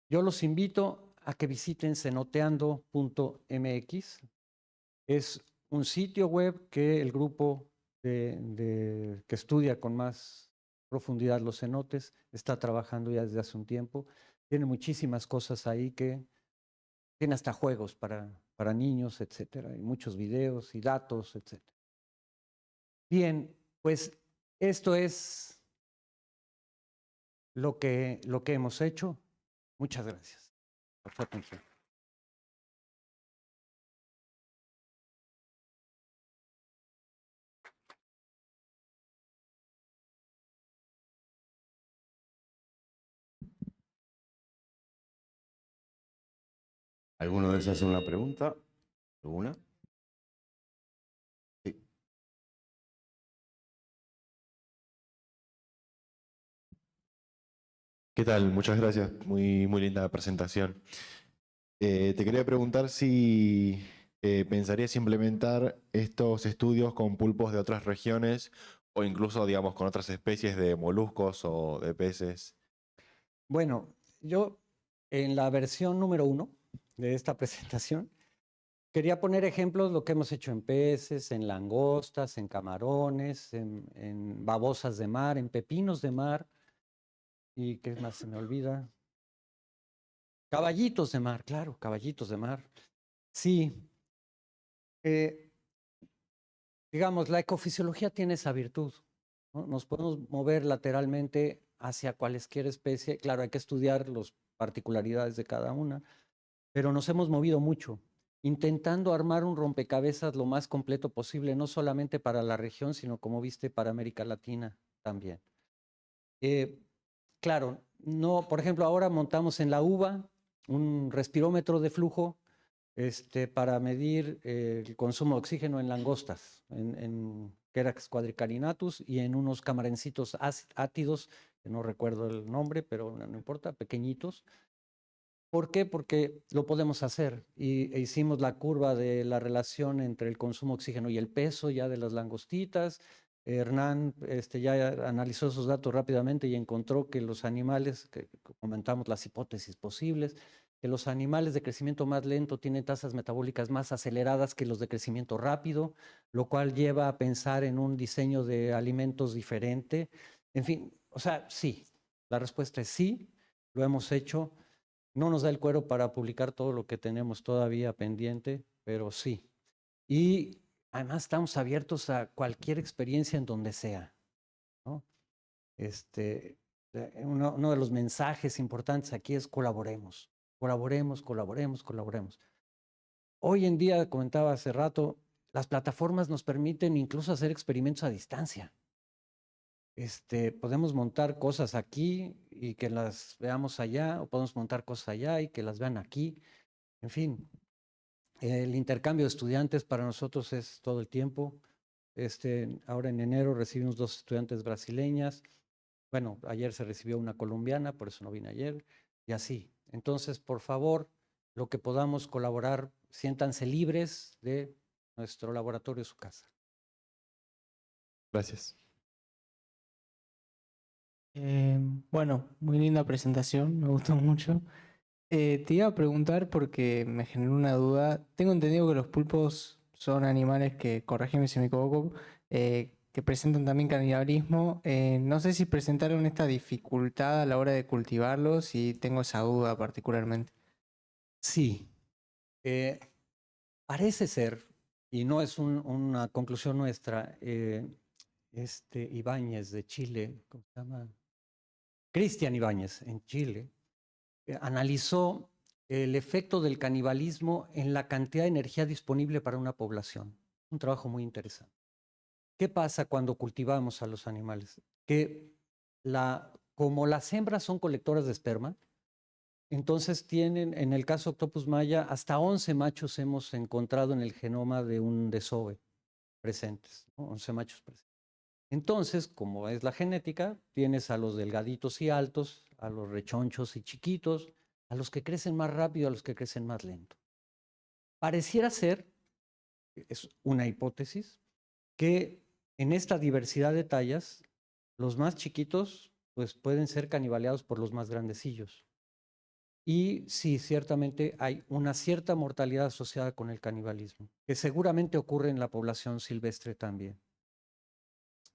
Yo los invito a que visiten cenoteando.mx. Es un sitio web que el grupo que estudia con más profundidad los cenotes está trabajando ya desde hace un tiempo. Tiene muchísimas cosas ahí que tiene hasta juegos para niños, etcétera, y muchos videos y datos, etcétera. Bien, pues esto es lo que hemos hecho. Muchas gracias por su atención. ¿Alguno desea hacer una pregunta? ¿Alguna? Sí. ¿Qué tal? Muchas gracias. Muy linda presentación. Te quería preguntar si ¿pensarías implementar estos estudios con pulpos de otras regiones o incluso, digamos, con otras especies de moluscos o de peces? Bueno, yo en la versión número 1 de esta presentación quería poner ejemplos de lo que hemos hecho en peces, en langostas, en camarones, en babosas de mar, en pepinos de mar y ¿qué más se me olvida? Caballitos de mar, claro, caballitos de mar. Sí, eh, digamos, la ecofisiología tiene esa virtud, ¿no? Nos podemos mover lateralmente hacia cualesquier especie. Claro, hay que estudiar las particularidades de cada una, pero nos hemos movido mucho, intentando armar un rompecabezas lo más completo posible, no solamente para la región, sino como viste, para América Latina también. Claro, no, por ejemplo, ahora montamos en la UBA un respirómetro de flujo para medir el consumo de oxígeno en langostas, en Querax quadricarinatus y en unos camarencitos átidos, que no recuerdo el nombre, pero no importa, pequeñitos. ¿Por qué? Porque lo podemos hacer e hicimos la curva de la relación entre el consumo de oxígeno y el peso ya de las langostitas. Hernán ya analizó esos datos rápidamente y encontró que los animales, que comentamos las hipótesis posibles, que los animales de crecimiento más lento tienen tasas metabólicas más aceleradas que los de crecimiento rápido, lo cual lleva a pensar en un diseño de alimentos diferente. En fin, o sea, sí, la respuesta es sí, lo hemos hecho. No nos da el cuero para publicar todo lo que tenemos todavía pendiente, pero sí. Y además estamos abiertos a cualquier experiencia en donde sea, ¿no? Uno de los mensajes importantes aquí es colaboremos, colaboremos, colaboremos, colaboremos. Hoy en día, comentaba hace rato, las plataformas nos permiten incluso hacer experimentos a distancia. Podemos montar cosas aquí y que las veamos allá, o podemos montar cosas allá y que las vean aquí. En fin, el intercambio de estudiantes para nosotros es todo el tiempo. Ahora en enero recibimos 2 estudiantes brasileñas. Bueno, ayer se recibió una colombiana, por eso no vine ayer, y así. Entonces, por favor, lo que podamos colaborar, siéntanse libres de nuestro laboratorio, su casa. Gracias. Bueno, muy linda presentación, me gustó mucho. Te iba a preguntar porque me generó una duda. Tengo entendido que los pulpos son animales que, corrígeme si me equivoco, que presentan también canibalismo. No sé si presentaron esta dificultad a la hora de cultivarlos y tengo esa duda particularmente. Sí, parece ser, y no es una conclusión nuestra, Ibáñez de Chile, ¿cómo se llama? Cristian Ibáñez en Chile, analizó el efecto del canibalismo en la cantidad de energía disponible para una población. Un trabajo muy interesante. ¿Qué pasa cuando cultivamos a los animales? Que como las hembras son colectoras de esperma, entonces tienen, en el caso Octopus maya, hasta 11 machos hemos encontrado en el genoma de un desove presentes, ¿no? 11 machos presentes. Entonces, como es la genética, tienes a los delgaditos y altos, a los rechonchos y chiquitos, a los que crecen más rápido, a los que crecen más lento. Pareciera ser, es una hipótesis, que en esta diversidad de tallas, los más chiquitos pues pueden ser canibaleados por los más grandecillos. Y sí, ciertamente hay una cierta mortalidad asociada con el canibalismo, que seguramente ocurre en la población silvestre también.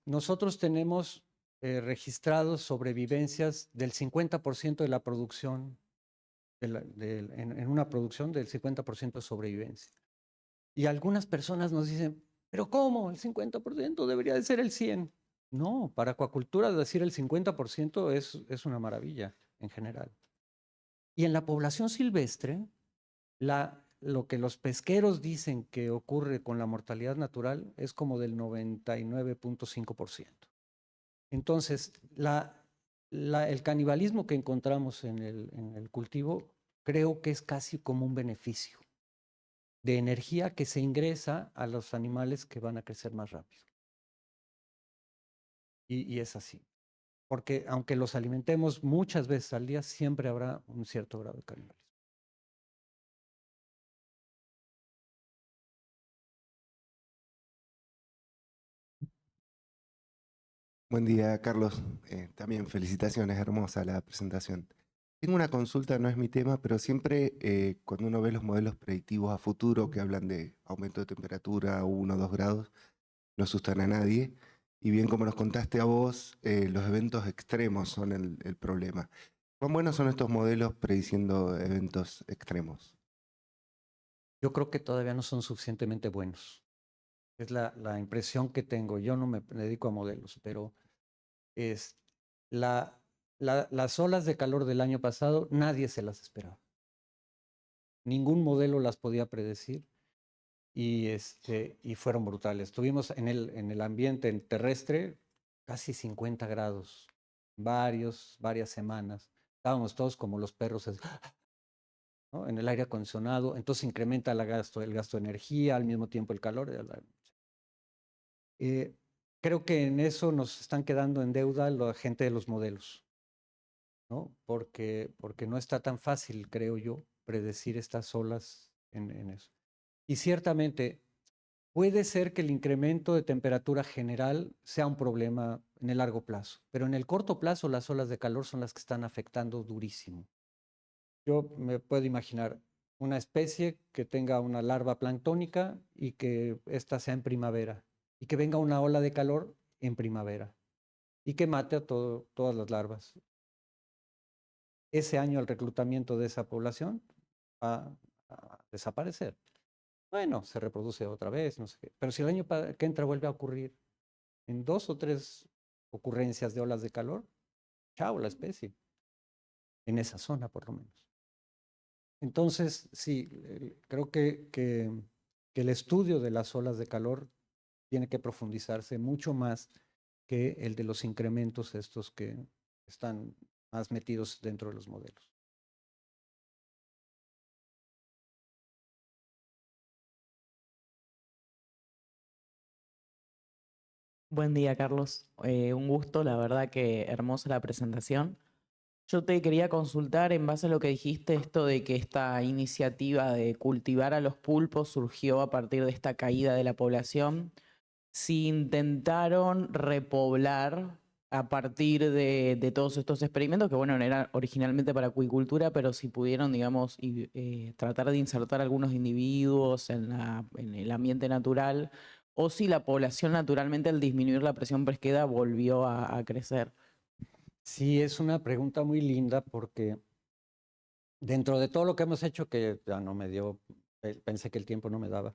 Nosotros tenemos registrados sobrevivencias del 50% de la producción, en una producción del 50% de sobrevivencia. Y algunas personas nos dicen, ¿pero cómo? El 50% debería de ser el 100%. No, para acuacultura decir el 50% es una maravilla en general. Y en la población silvestre, lo que los pesqueros dicen que ocurre con la mortalidad natural es como del 99.5%. Entonces, el canibalismo que encontramos en el cultivo creo que es casi como un beneficio de energía que se ingresa a los animales que van a crecer más rápido. Y es así. Porque aunque los alimentemos muchas veces al día, siempre habrá un cierto grado de canibalismo. Buen día, Carlos. También felicitaciones, hermosa la presentación. Tengo una consulta, no es mi tema, pero siempre cuando uno ve los modelos predictivos a futuro que hablan de aumento de temperatura 1 o 2 grados, no asustan a nadie. Y bien como nos contaste a vos, los eventos extremos son el problema. ¿Cuán buenos son estos modelos prediciendo eventos extremos? Yo creo que todavía no son suficientemente buenos. Es la impresión que tengo. Yo no me dedico a modelos, pero es las olas de calor del año pasado, nadie se las esperaba. Ningún modelo las podía predecir y fueron brutales. Tuvimos en el ambiente terrestre casi 50 grados, varias semanas. Estábamos todos como los perros, ¿no? En el aire acondicionado. Entonces incrementa el gasto de energía, al mismo tiempo el calor. Creo que en eso nos están quedando en deuda la gente de los modelos, ¿no? Porque no está tan fácil, creo yo, predecir estas olas en eso. Y ciertamente puede ser que el incremento de temperatura general sea un problema en el largo plazo, pero en el corto plazo las olas de calor son las que están afectando durísimo. Yo me puedo imaginar una especie que tenga una larva planctónica y que ésta sea en primavera, y que venga una ola de calor en primavera y que mate a todas las larvas. Ese año el reclutamiento de esa población va a desaparecer. Bueno, se reproduce otra vez, no sé qué. Pero si el año que entra vuelve a ocurrir en 2 o 3 ocurrencias de olas de calor, chao la especie, en esa zona por lo menos. Entonces, sí, creo que el estudio de las olas de calor tiene que profundizarse mucho más que el de los incrementos estos que están más metidos dentro de los modelos. Buen día, Carlos. Un gusto, la verdad que hermosa la presentación. Yo te quería consultar en base a lo que dijiste, esto de que esta iniciativa de cultivar a los pulpos surgió a partir de esta caída de la población. Si intentaron repoblar a partir de todos estos experimentos, que bueno, eran originalmente para acuicultura, pero si pudieron, digamos, tratar de insertar algunos individuos en el ambiente natural, o si la población naturalmente al disminuir la presión pesquera volvió a crecer. Sí, es una pregunta muy linda porque dentro de todo lo que hemos hecho, que ya no me dio, pensé que el tiempo no me daba,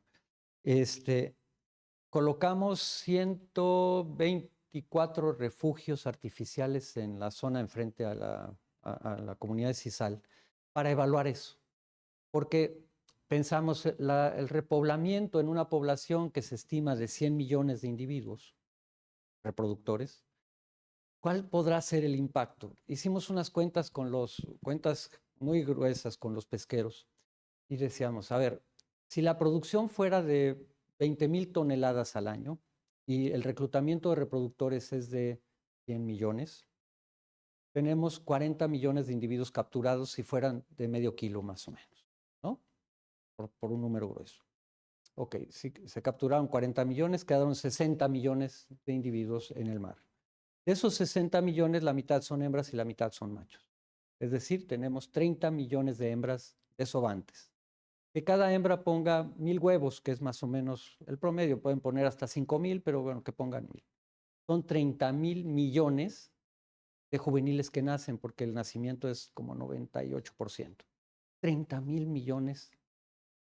colocamos 124 refugios artificiales en la zona enfrente a la comunidad de Cisal para evaluar eso. Porque pensamos el repoblamiento en una población que se estima de 100 millones de individuos reproductores, ¿cuál podrá ser el impacto? Hicimos unas cuentas muy gruesas con los pesqueros y decíamos, a ver, si la producción fuera de 20,000 toneladas al año y el reclutamiento de reproductores es de 100 millones, tenemos 40 millones de individuos capturados si fueran de medio kilo más o menos, ¿no? Por un número grueso. Ok, si se capturaron 40 millones, quedaron 60 millones de individuos en el mar. De esos 60 millones, la mitad son hembras y la mitad son machos. Es decir, tenemos 30 millones de hembras desovantes. Que cada hembra ponga 1,000 huevos, que es más o menos el promedio. Pueden poner hasta 5,000, pero bueno, que pongan 1,000. Son 30,000 millones de juveniles que nacen, porque el nacimiento es como 98%. 30,000 millones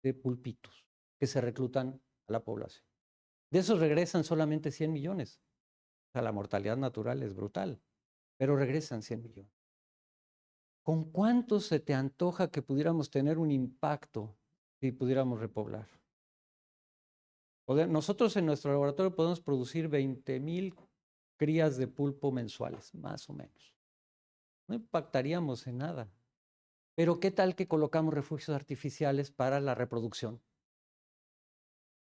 de pulpitos que se reclutan a la población. De esos regresan solamente 100 millones. O sea, la mortalidad natural es brutal, pero regresan 100 millones. ¿Con cuántos se te antoja que pudiéramos tener un impacto si pudiéramos repoblar? Nosotros en nuestro laboratorio podemos producir 20,000 crías de pulpo mensuales, más o menos. No impactaríamos en nada. Pero ¿qué tal que colocamos refugios artificiales para la reproducción?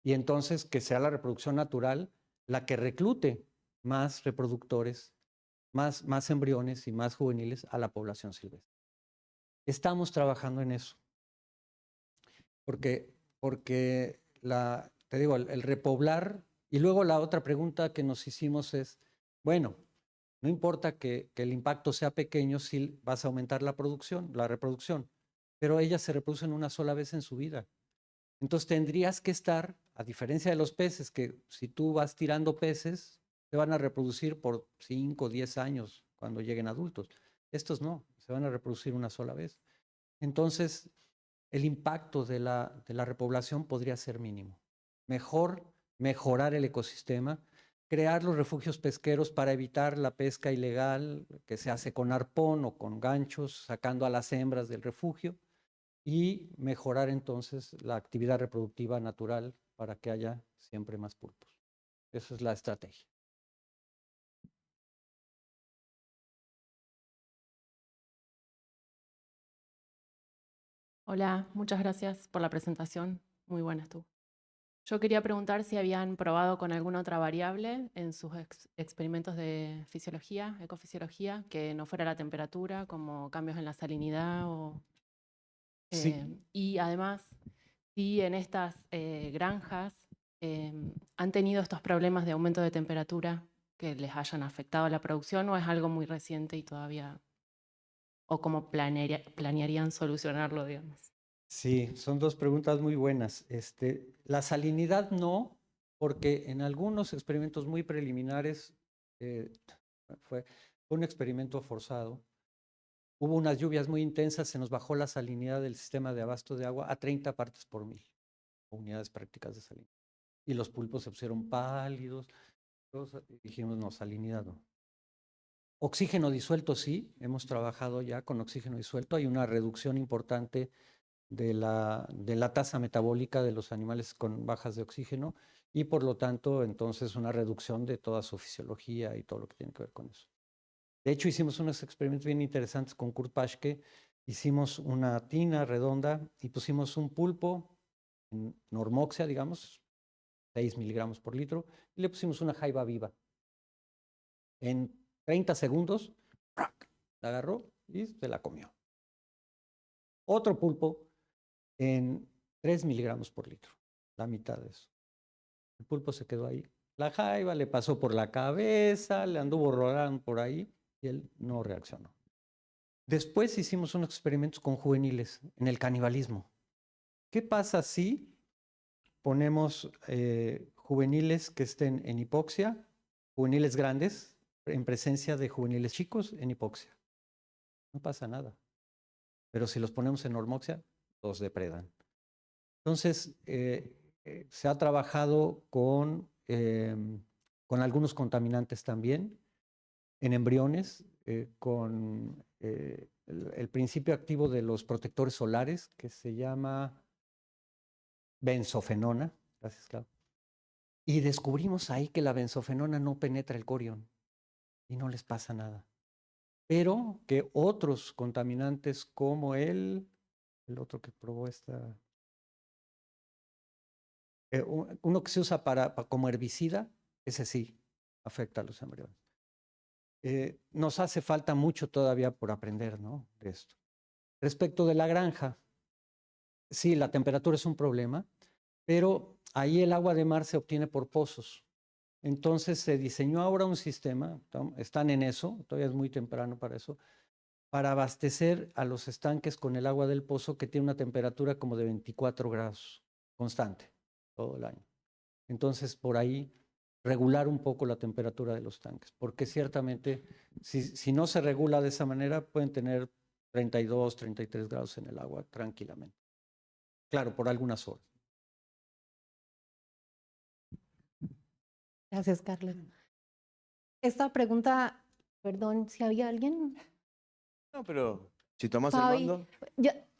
Y entonces que sea la reproducción natural la que reclute más reproductores, más embriones y más juveniles a la población silvestre. Estamos trabajando en eso. Porque te digo, el repoblar, y luego la otra pregunta que nos hicimos es, bueno, No importa que el impacto sea pequeño si vas a aumentar la reproducción, pero ellas se reproducen una sola vez en su vida. Entonces tendrías que estar, a diferencia de los peces, que si tú vas tirando peces, se van a reproducir por 5 o 10 años cuando lleguen adultos. Estos no, se van a reproducir una sola vez. Entonces, el impacto de la repoblación podría ser mínimo. Mejor mejorar el ecosistema, crear los refugios pesqueros para evitar la pesca ilegal que se hace con arpón o con ganchos, sacando a las hembras del refugio, y mejorar entonces la actividad reproductiva natural para que haya siempre más pulpos. Esa es la estrategia. Hola, muchas gracias por la presentación. Muy buena estuvo. Yo quería preguntar si habían probado con alguna otra variable en sus experimentos de fisiología, ecofisiología, que no fuera la temperatura, como cambios en la salinidad o... Sí. Y además, si en estas granjas han tenido estos problemas de aumento de temperatura que les hayan afectado la producción o es algo muy reciente y todavía... o cómo planearían solucionarlo, digamos. Sí, son dos preguntas muy buenas. La salinidad no, porque en algunos experimentos muy preliminares fue un experimento forzado. Hubo unas lluvias muy intensas, se nos bajó la salinidad del sistema de abasto de agua a 30 partes por mil, unidades prácticas de salinidad. Y los pulpos se pusieron pálidos, dijimos no, salinidad no. Oxígeno disuelto sí, hemos trabajado ya con oxígeno disuelto, hay una reducción importante de la tasa metabólica de los animales con bajas de oxígeno y por lo tanto entonces una reducción de toda su fisiología y todo lo que tiene que ver con eso. De hecho hicimos unos experimentos bien interesantes con Kurt Paschke, hicimos una tina redonda y pusimos un pulpo en normoxia, digamos, 6 miligramos por litro, y le pusimos una jaiba viva. En 30 segundos, ¡prac!, la agarró y se la comió. Otro pulpo en 3 miligramos por litro, la mitad de eso. El pulpo se quedó ahí. La jaiba le pasó por la cabeza, le anduvo rodando por ahí y él no reaccionó. Después hicimos unos experimentos con juveniles en el canibalismo. ¿Qué pasa si ponemos juveniles que estén en hipoxia, juveniles grandes, en presencia de juveniles chicos en hipoxia? No pasa nada. Pero si los ponemos en normoxia, los depredan. Entonces, se ha trabajado con algunos contaminantes también, en embriones, con el principio activo de los protectores solares, que se llama benzofenona. Gracias, Clau. Y descubrimos ahí que la benzofenona no penetra el corión y no les pasa nada. Pero que otros contaminantes como el otro que probó esta... uno que se usa como herbicida, ese sí afecta a los embriones. Nos hace falta mucho todavía por aprender, ¿no?, de esto. Respecto de la granja, sí, la temperatura es un problema, pero ahí el agua de mar se obtiene por pozos. Entonces se diseñó ahora un sistema, están en eso, todavía es muy temprano para eso, para abastecer a los estanques con el agua del pozo que tiene una temperatura como de 24 grados constante todo el año. Entonces, por ahí regular un poco la temperatura de los tanques, porque ciertamente si no se regula de esa manera pueden tener 32, 33 grados en el agua tranquilamente. Claro, por algunas horas. Gracias, Carlos. Esta pregunta, perdón, si había alguien. No, pero si tomás el Fabi, mando,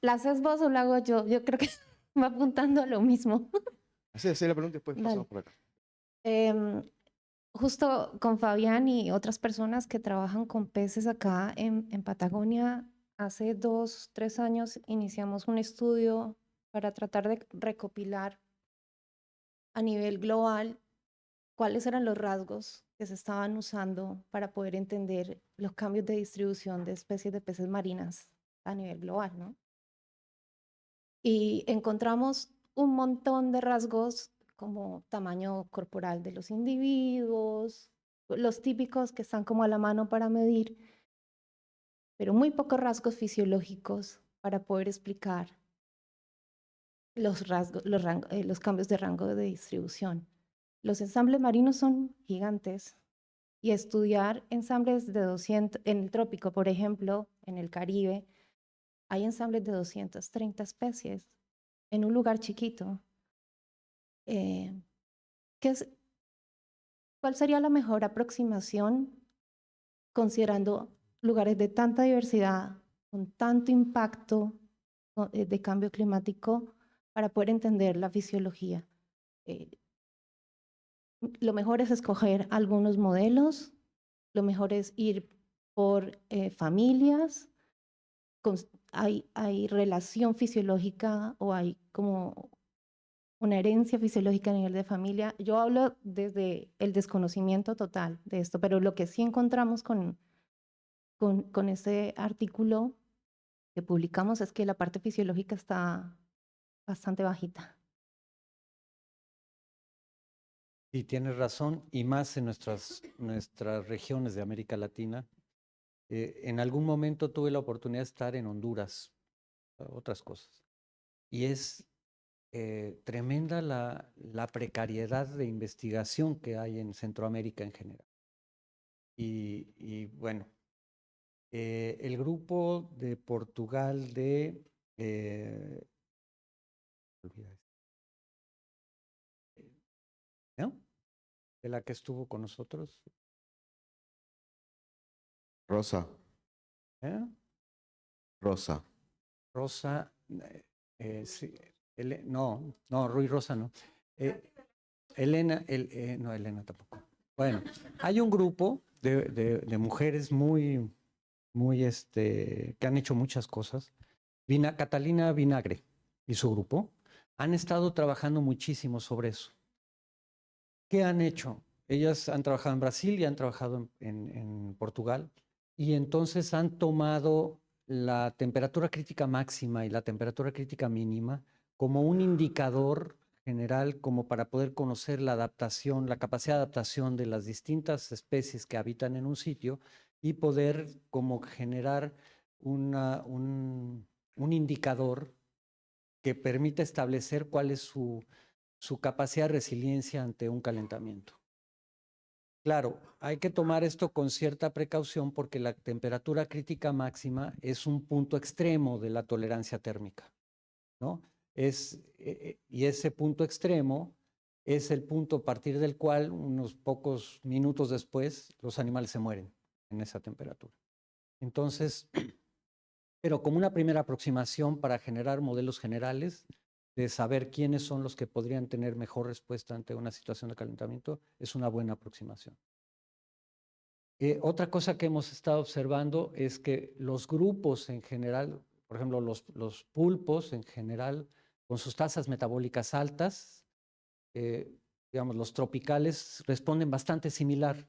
¿la haces vos o la hago yo? Yo creo que va apuntando a lo mismo. hacé la pregunta y después pasamos por acá. Justo con Fabián y otras personas que trabajan con peces acá en Patagonia, hace 2, 3 años iniciamos un estudio para tratar de recopilar a nivel global cuáles eran los rasgos que se estaban usando para poder entender los cambios de distribución de especies de peces marinas a nivel global, ¿no? Y encontramos un montón de rasgos como tamaño corporal de los individuos, los típicos que están como a la mano para medir, pero muy pocos rasgos fisiológicos para poder explicar los cambios de rango de distribución. Los ensambles marinos son gigantes y estudiar ensambles de 200, en el trópico, por ejemplo, en el Caribe, hay ensambles de 230 especies en un lugar chiquito. ¿Qué es, ¿Cuál sería la mejor aproximación considerando lugares de tanta diversidad, con tanto impacto de cambio climático, para poder entender la fisiología? Lo mejor es escoger algunos modelos, lo mejor es ir por familias, hay relación fisiológica o hay como una herencia fisiológica a nivel de familia. Yo hablo desde el desconocimiento total de esto, pero lo que sí encontramos con este artículo que publicamos es que la parte fisiológica está bastante bajita. Y tienes razón, y más en nuestras regiones de América Latina. En algún momento tuve la oportunidad de estar en Honduras, otras cosas. Y es tremenda la precariedad de investigación que hay en Centroamérica en general. Y bueno, el grupo de Portugal ¿no? De la que estuvo con nosotros. Rosa, ¿eh? Rosa. Rosa, sí, no, Rui Rosa no. Elena, no, Elena tampoco. Bueno, hay un grupo de mujeres muy, que han hecho muchas cosas. Catalina Vinagre y su grupo han estado trabajando muchísimo sobre eso. ¿Qué han hecho? Ellas han trabajado en Brasil y han trabajado en Portugal, y entonces han tomado la temperatura crítica máxima y la temperatura crítica mínima como un indicador general, como para poder conocer la adaptación, la capacidad de adaptación de las distintas especies que habitan en un sitio, y poder como generar un indicador que permita establecer cuál es su capacidad de resiliencia ante un calentamiento. Claro, hay que tomar esto con cierta precaución porque la temperatura crítica máxima es un punto extremo de la tolerancia térmica, ¿no? Y ese punto extremo es el punto a partir del cual unos pocos minutos después los animales se mueren en esa temperatura. Entonces, pero como una primera aproximación para generar modelos generales de saber quiénes son los que podrían tener mejor respuesta ante una situación de calentamiento, es una buena aproximación. Otra cosa que hemos estado observando es que los grupos en general, por ejemplo, los pulpos en general, con sus tasas metabólicas altas, digamos, los tropicales responden bastante similar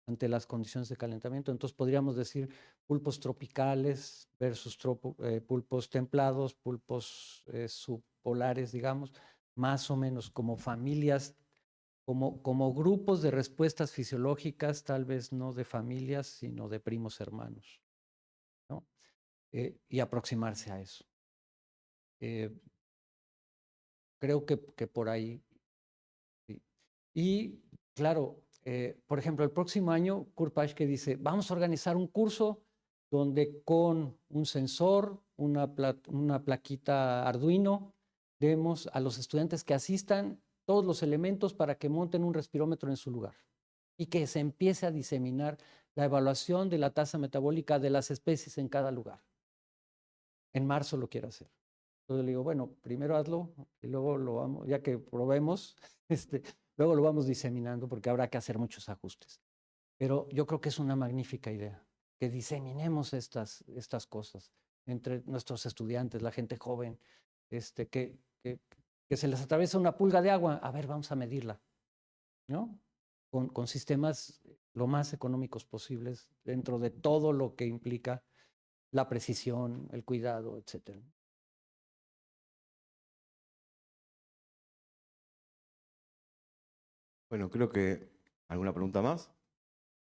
ante las condiciones de calentamiento. Entonces podríamos decir pulpos tropicales versus pulpos templados, pulpos subpolares, digamos, más o menos como familias, como grupos de respuestas fisiológicas, tal vez no de familias, sino de primos hermanos, ¿no? Y aproximarse a eso. Creo que por ahí. Sí. Y claro, por ejemplo, el próximo año, Kurt Paschke dice, vamos a organizar un curso donde con un sensor, una plaquita Arduino, demos a los estudiantes que asistan todos los elementos para que monten un respirómetro en su lugar y que se empiece a diseminar la evaluación de la tasa metabólica de las especies en cada lugar. En marzo lo quiero hacer. Entonces le digo, bueno, primero hazlo y luego lo vamos, ya que probemos, luego lo vamos diseminando porque habrá que hacer muchos ajustes. Pero yo creo que es una magnífica idea, que diseminemos estas cosas entre nuestros estudiantes, la gente joven, que se les atraviesa una pulga de agua, a ver, vamos a medirla, ¿no? Con sistemas lo más económicos posibles dentro de todo lo que implica la precisión, el cuidado, etcétera. Bueno, creo que... ¿Alguna pregunta más?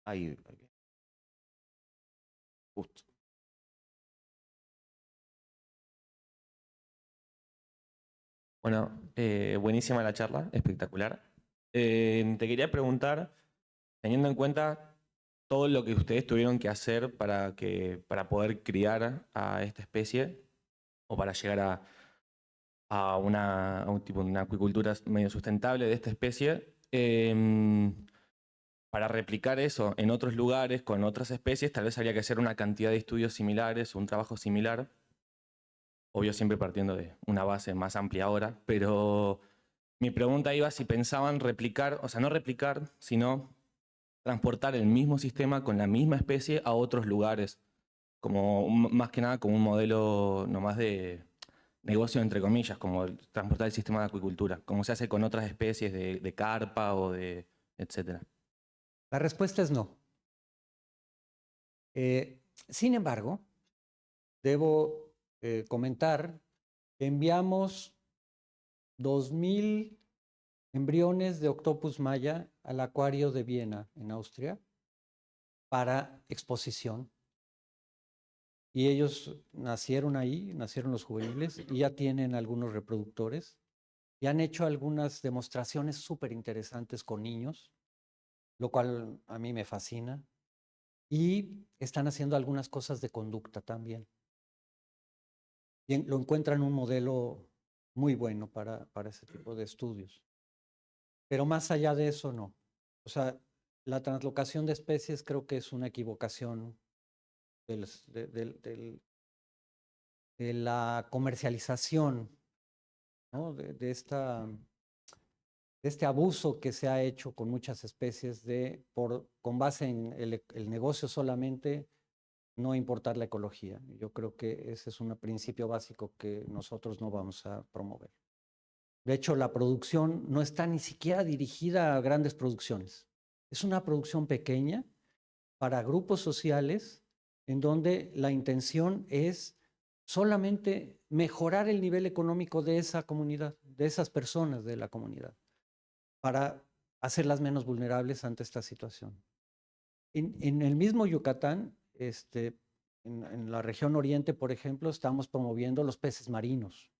Ahí. Justo. Bueno, buenísima la charla, espectacular. Te quería preguntar, teniendo en cuenta todo lo que ustedes tuvieron que hacer para poder criar a esta especie o para llegar a un tipo de una acuicultura medio sustentable de esta especie, para replicar eso en otros lugares con otras especies, tal vez habría que hacer una cantidad de estudios similares o un trabajo similar. Obvio, siempre partiendo de una base más amplia ahora, pero mi pregunta iba si pensaban replicar, o sea, no replicar, sino transportar el mismo sistema con la misma especie a otros lugares, como más que nada como un modelo nomás de negocio entre comillas, como transportar el sistema de acuicultura, como se hace con otras especies de carpa o de etcétera. La respuesta es no. Sin embargo, debo comentar que enviamos 2,000 embriones de Octopus maya al acuario de Viena, en Austria, para exposición. Y ellos nacieron ahí, nacieron los juveniles, y ya tienen algunos reproductores. Y han hecho algunas demostraciones súper interesantes con niños, lo cual a mí me fascina. Y están haciendo algunas cosas de conducta también. Y lo encuentran un modelo muy bueno para ese tipo de estudios. Pero más allá de eso, no. O sea, la translocación de especies creo que es una equivocación de la comercialización, ¿no? de este abuso que se ha hecho con muchas especies con base en el negocio solamente, no importar la ecología. Yo creo que ese es un principio básico que nosotros no vamos a promover. De hecho, la producción no está ni siquiera dirigida a grandes producciones. Es una producción pequeña para grupos sociales en donde la intención es solamente mejorar el nivel económico de esa comunidad, de esas personas de la comunidad, para hacerlas menos vulnerables ante esta situación. En el mismo Yucatán, en la región oriente, por ejemplo, estamos promoviendo los peces marinos,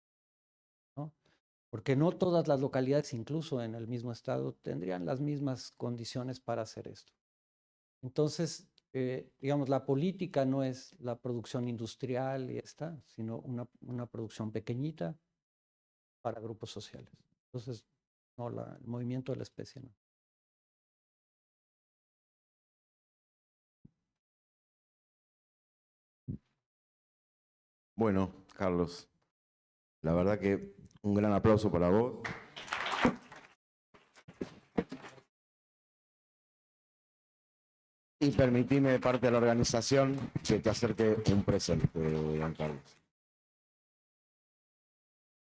¿no? Porque no todas las localidades, incluso en el mismo estado, tendrían las mismas condiciones para hacer esto. Entonces, digamos, la política no es la producción industrial y sino una producción pequeñita para grupos sociales. Entonces, no, el movimiento de la especie no. Bueno, Carlos, la verdad que un gran aplauso para vos. Y permitime de parte de la organización que te acerque un presente, Juan Carlos.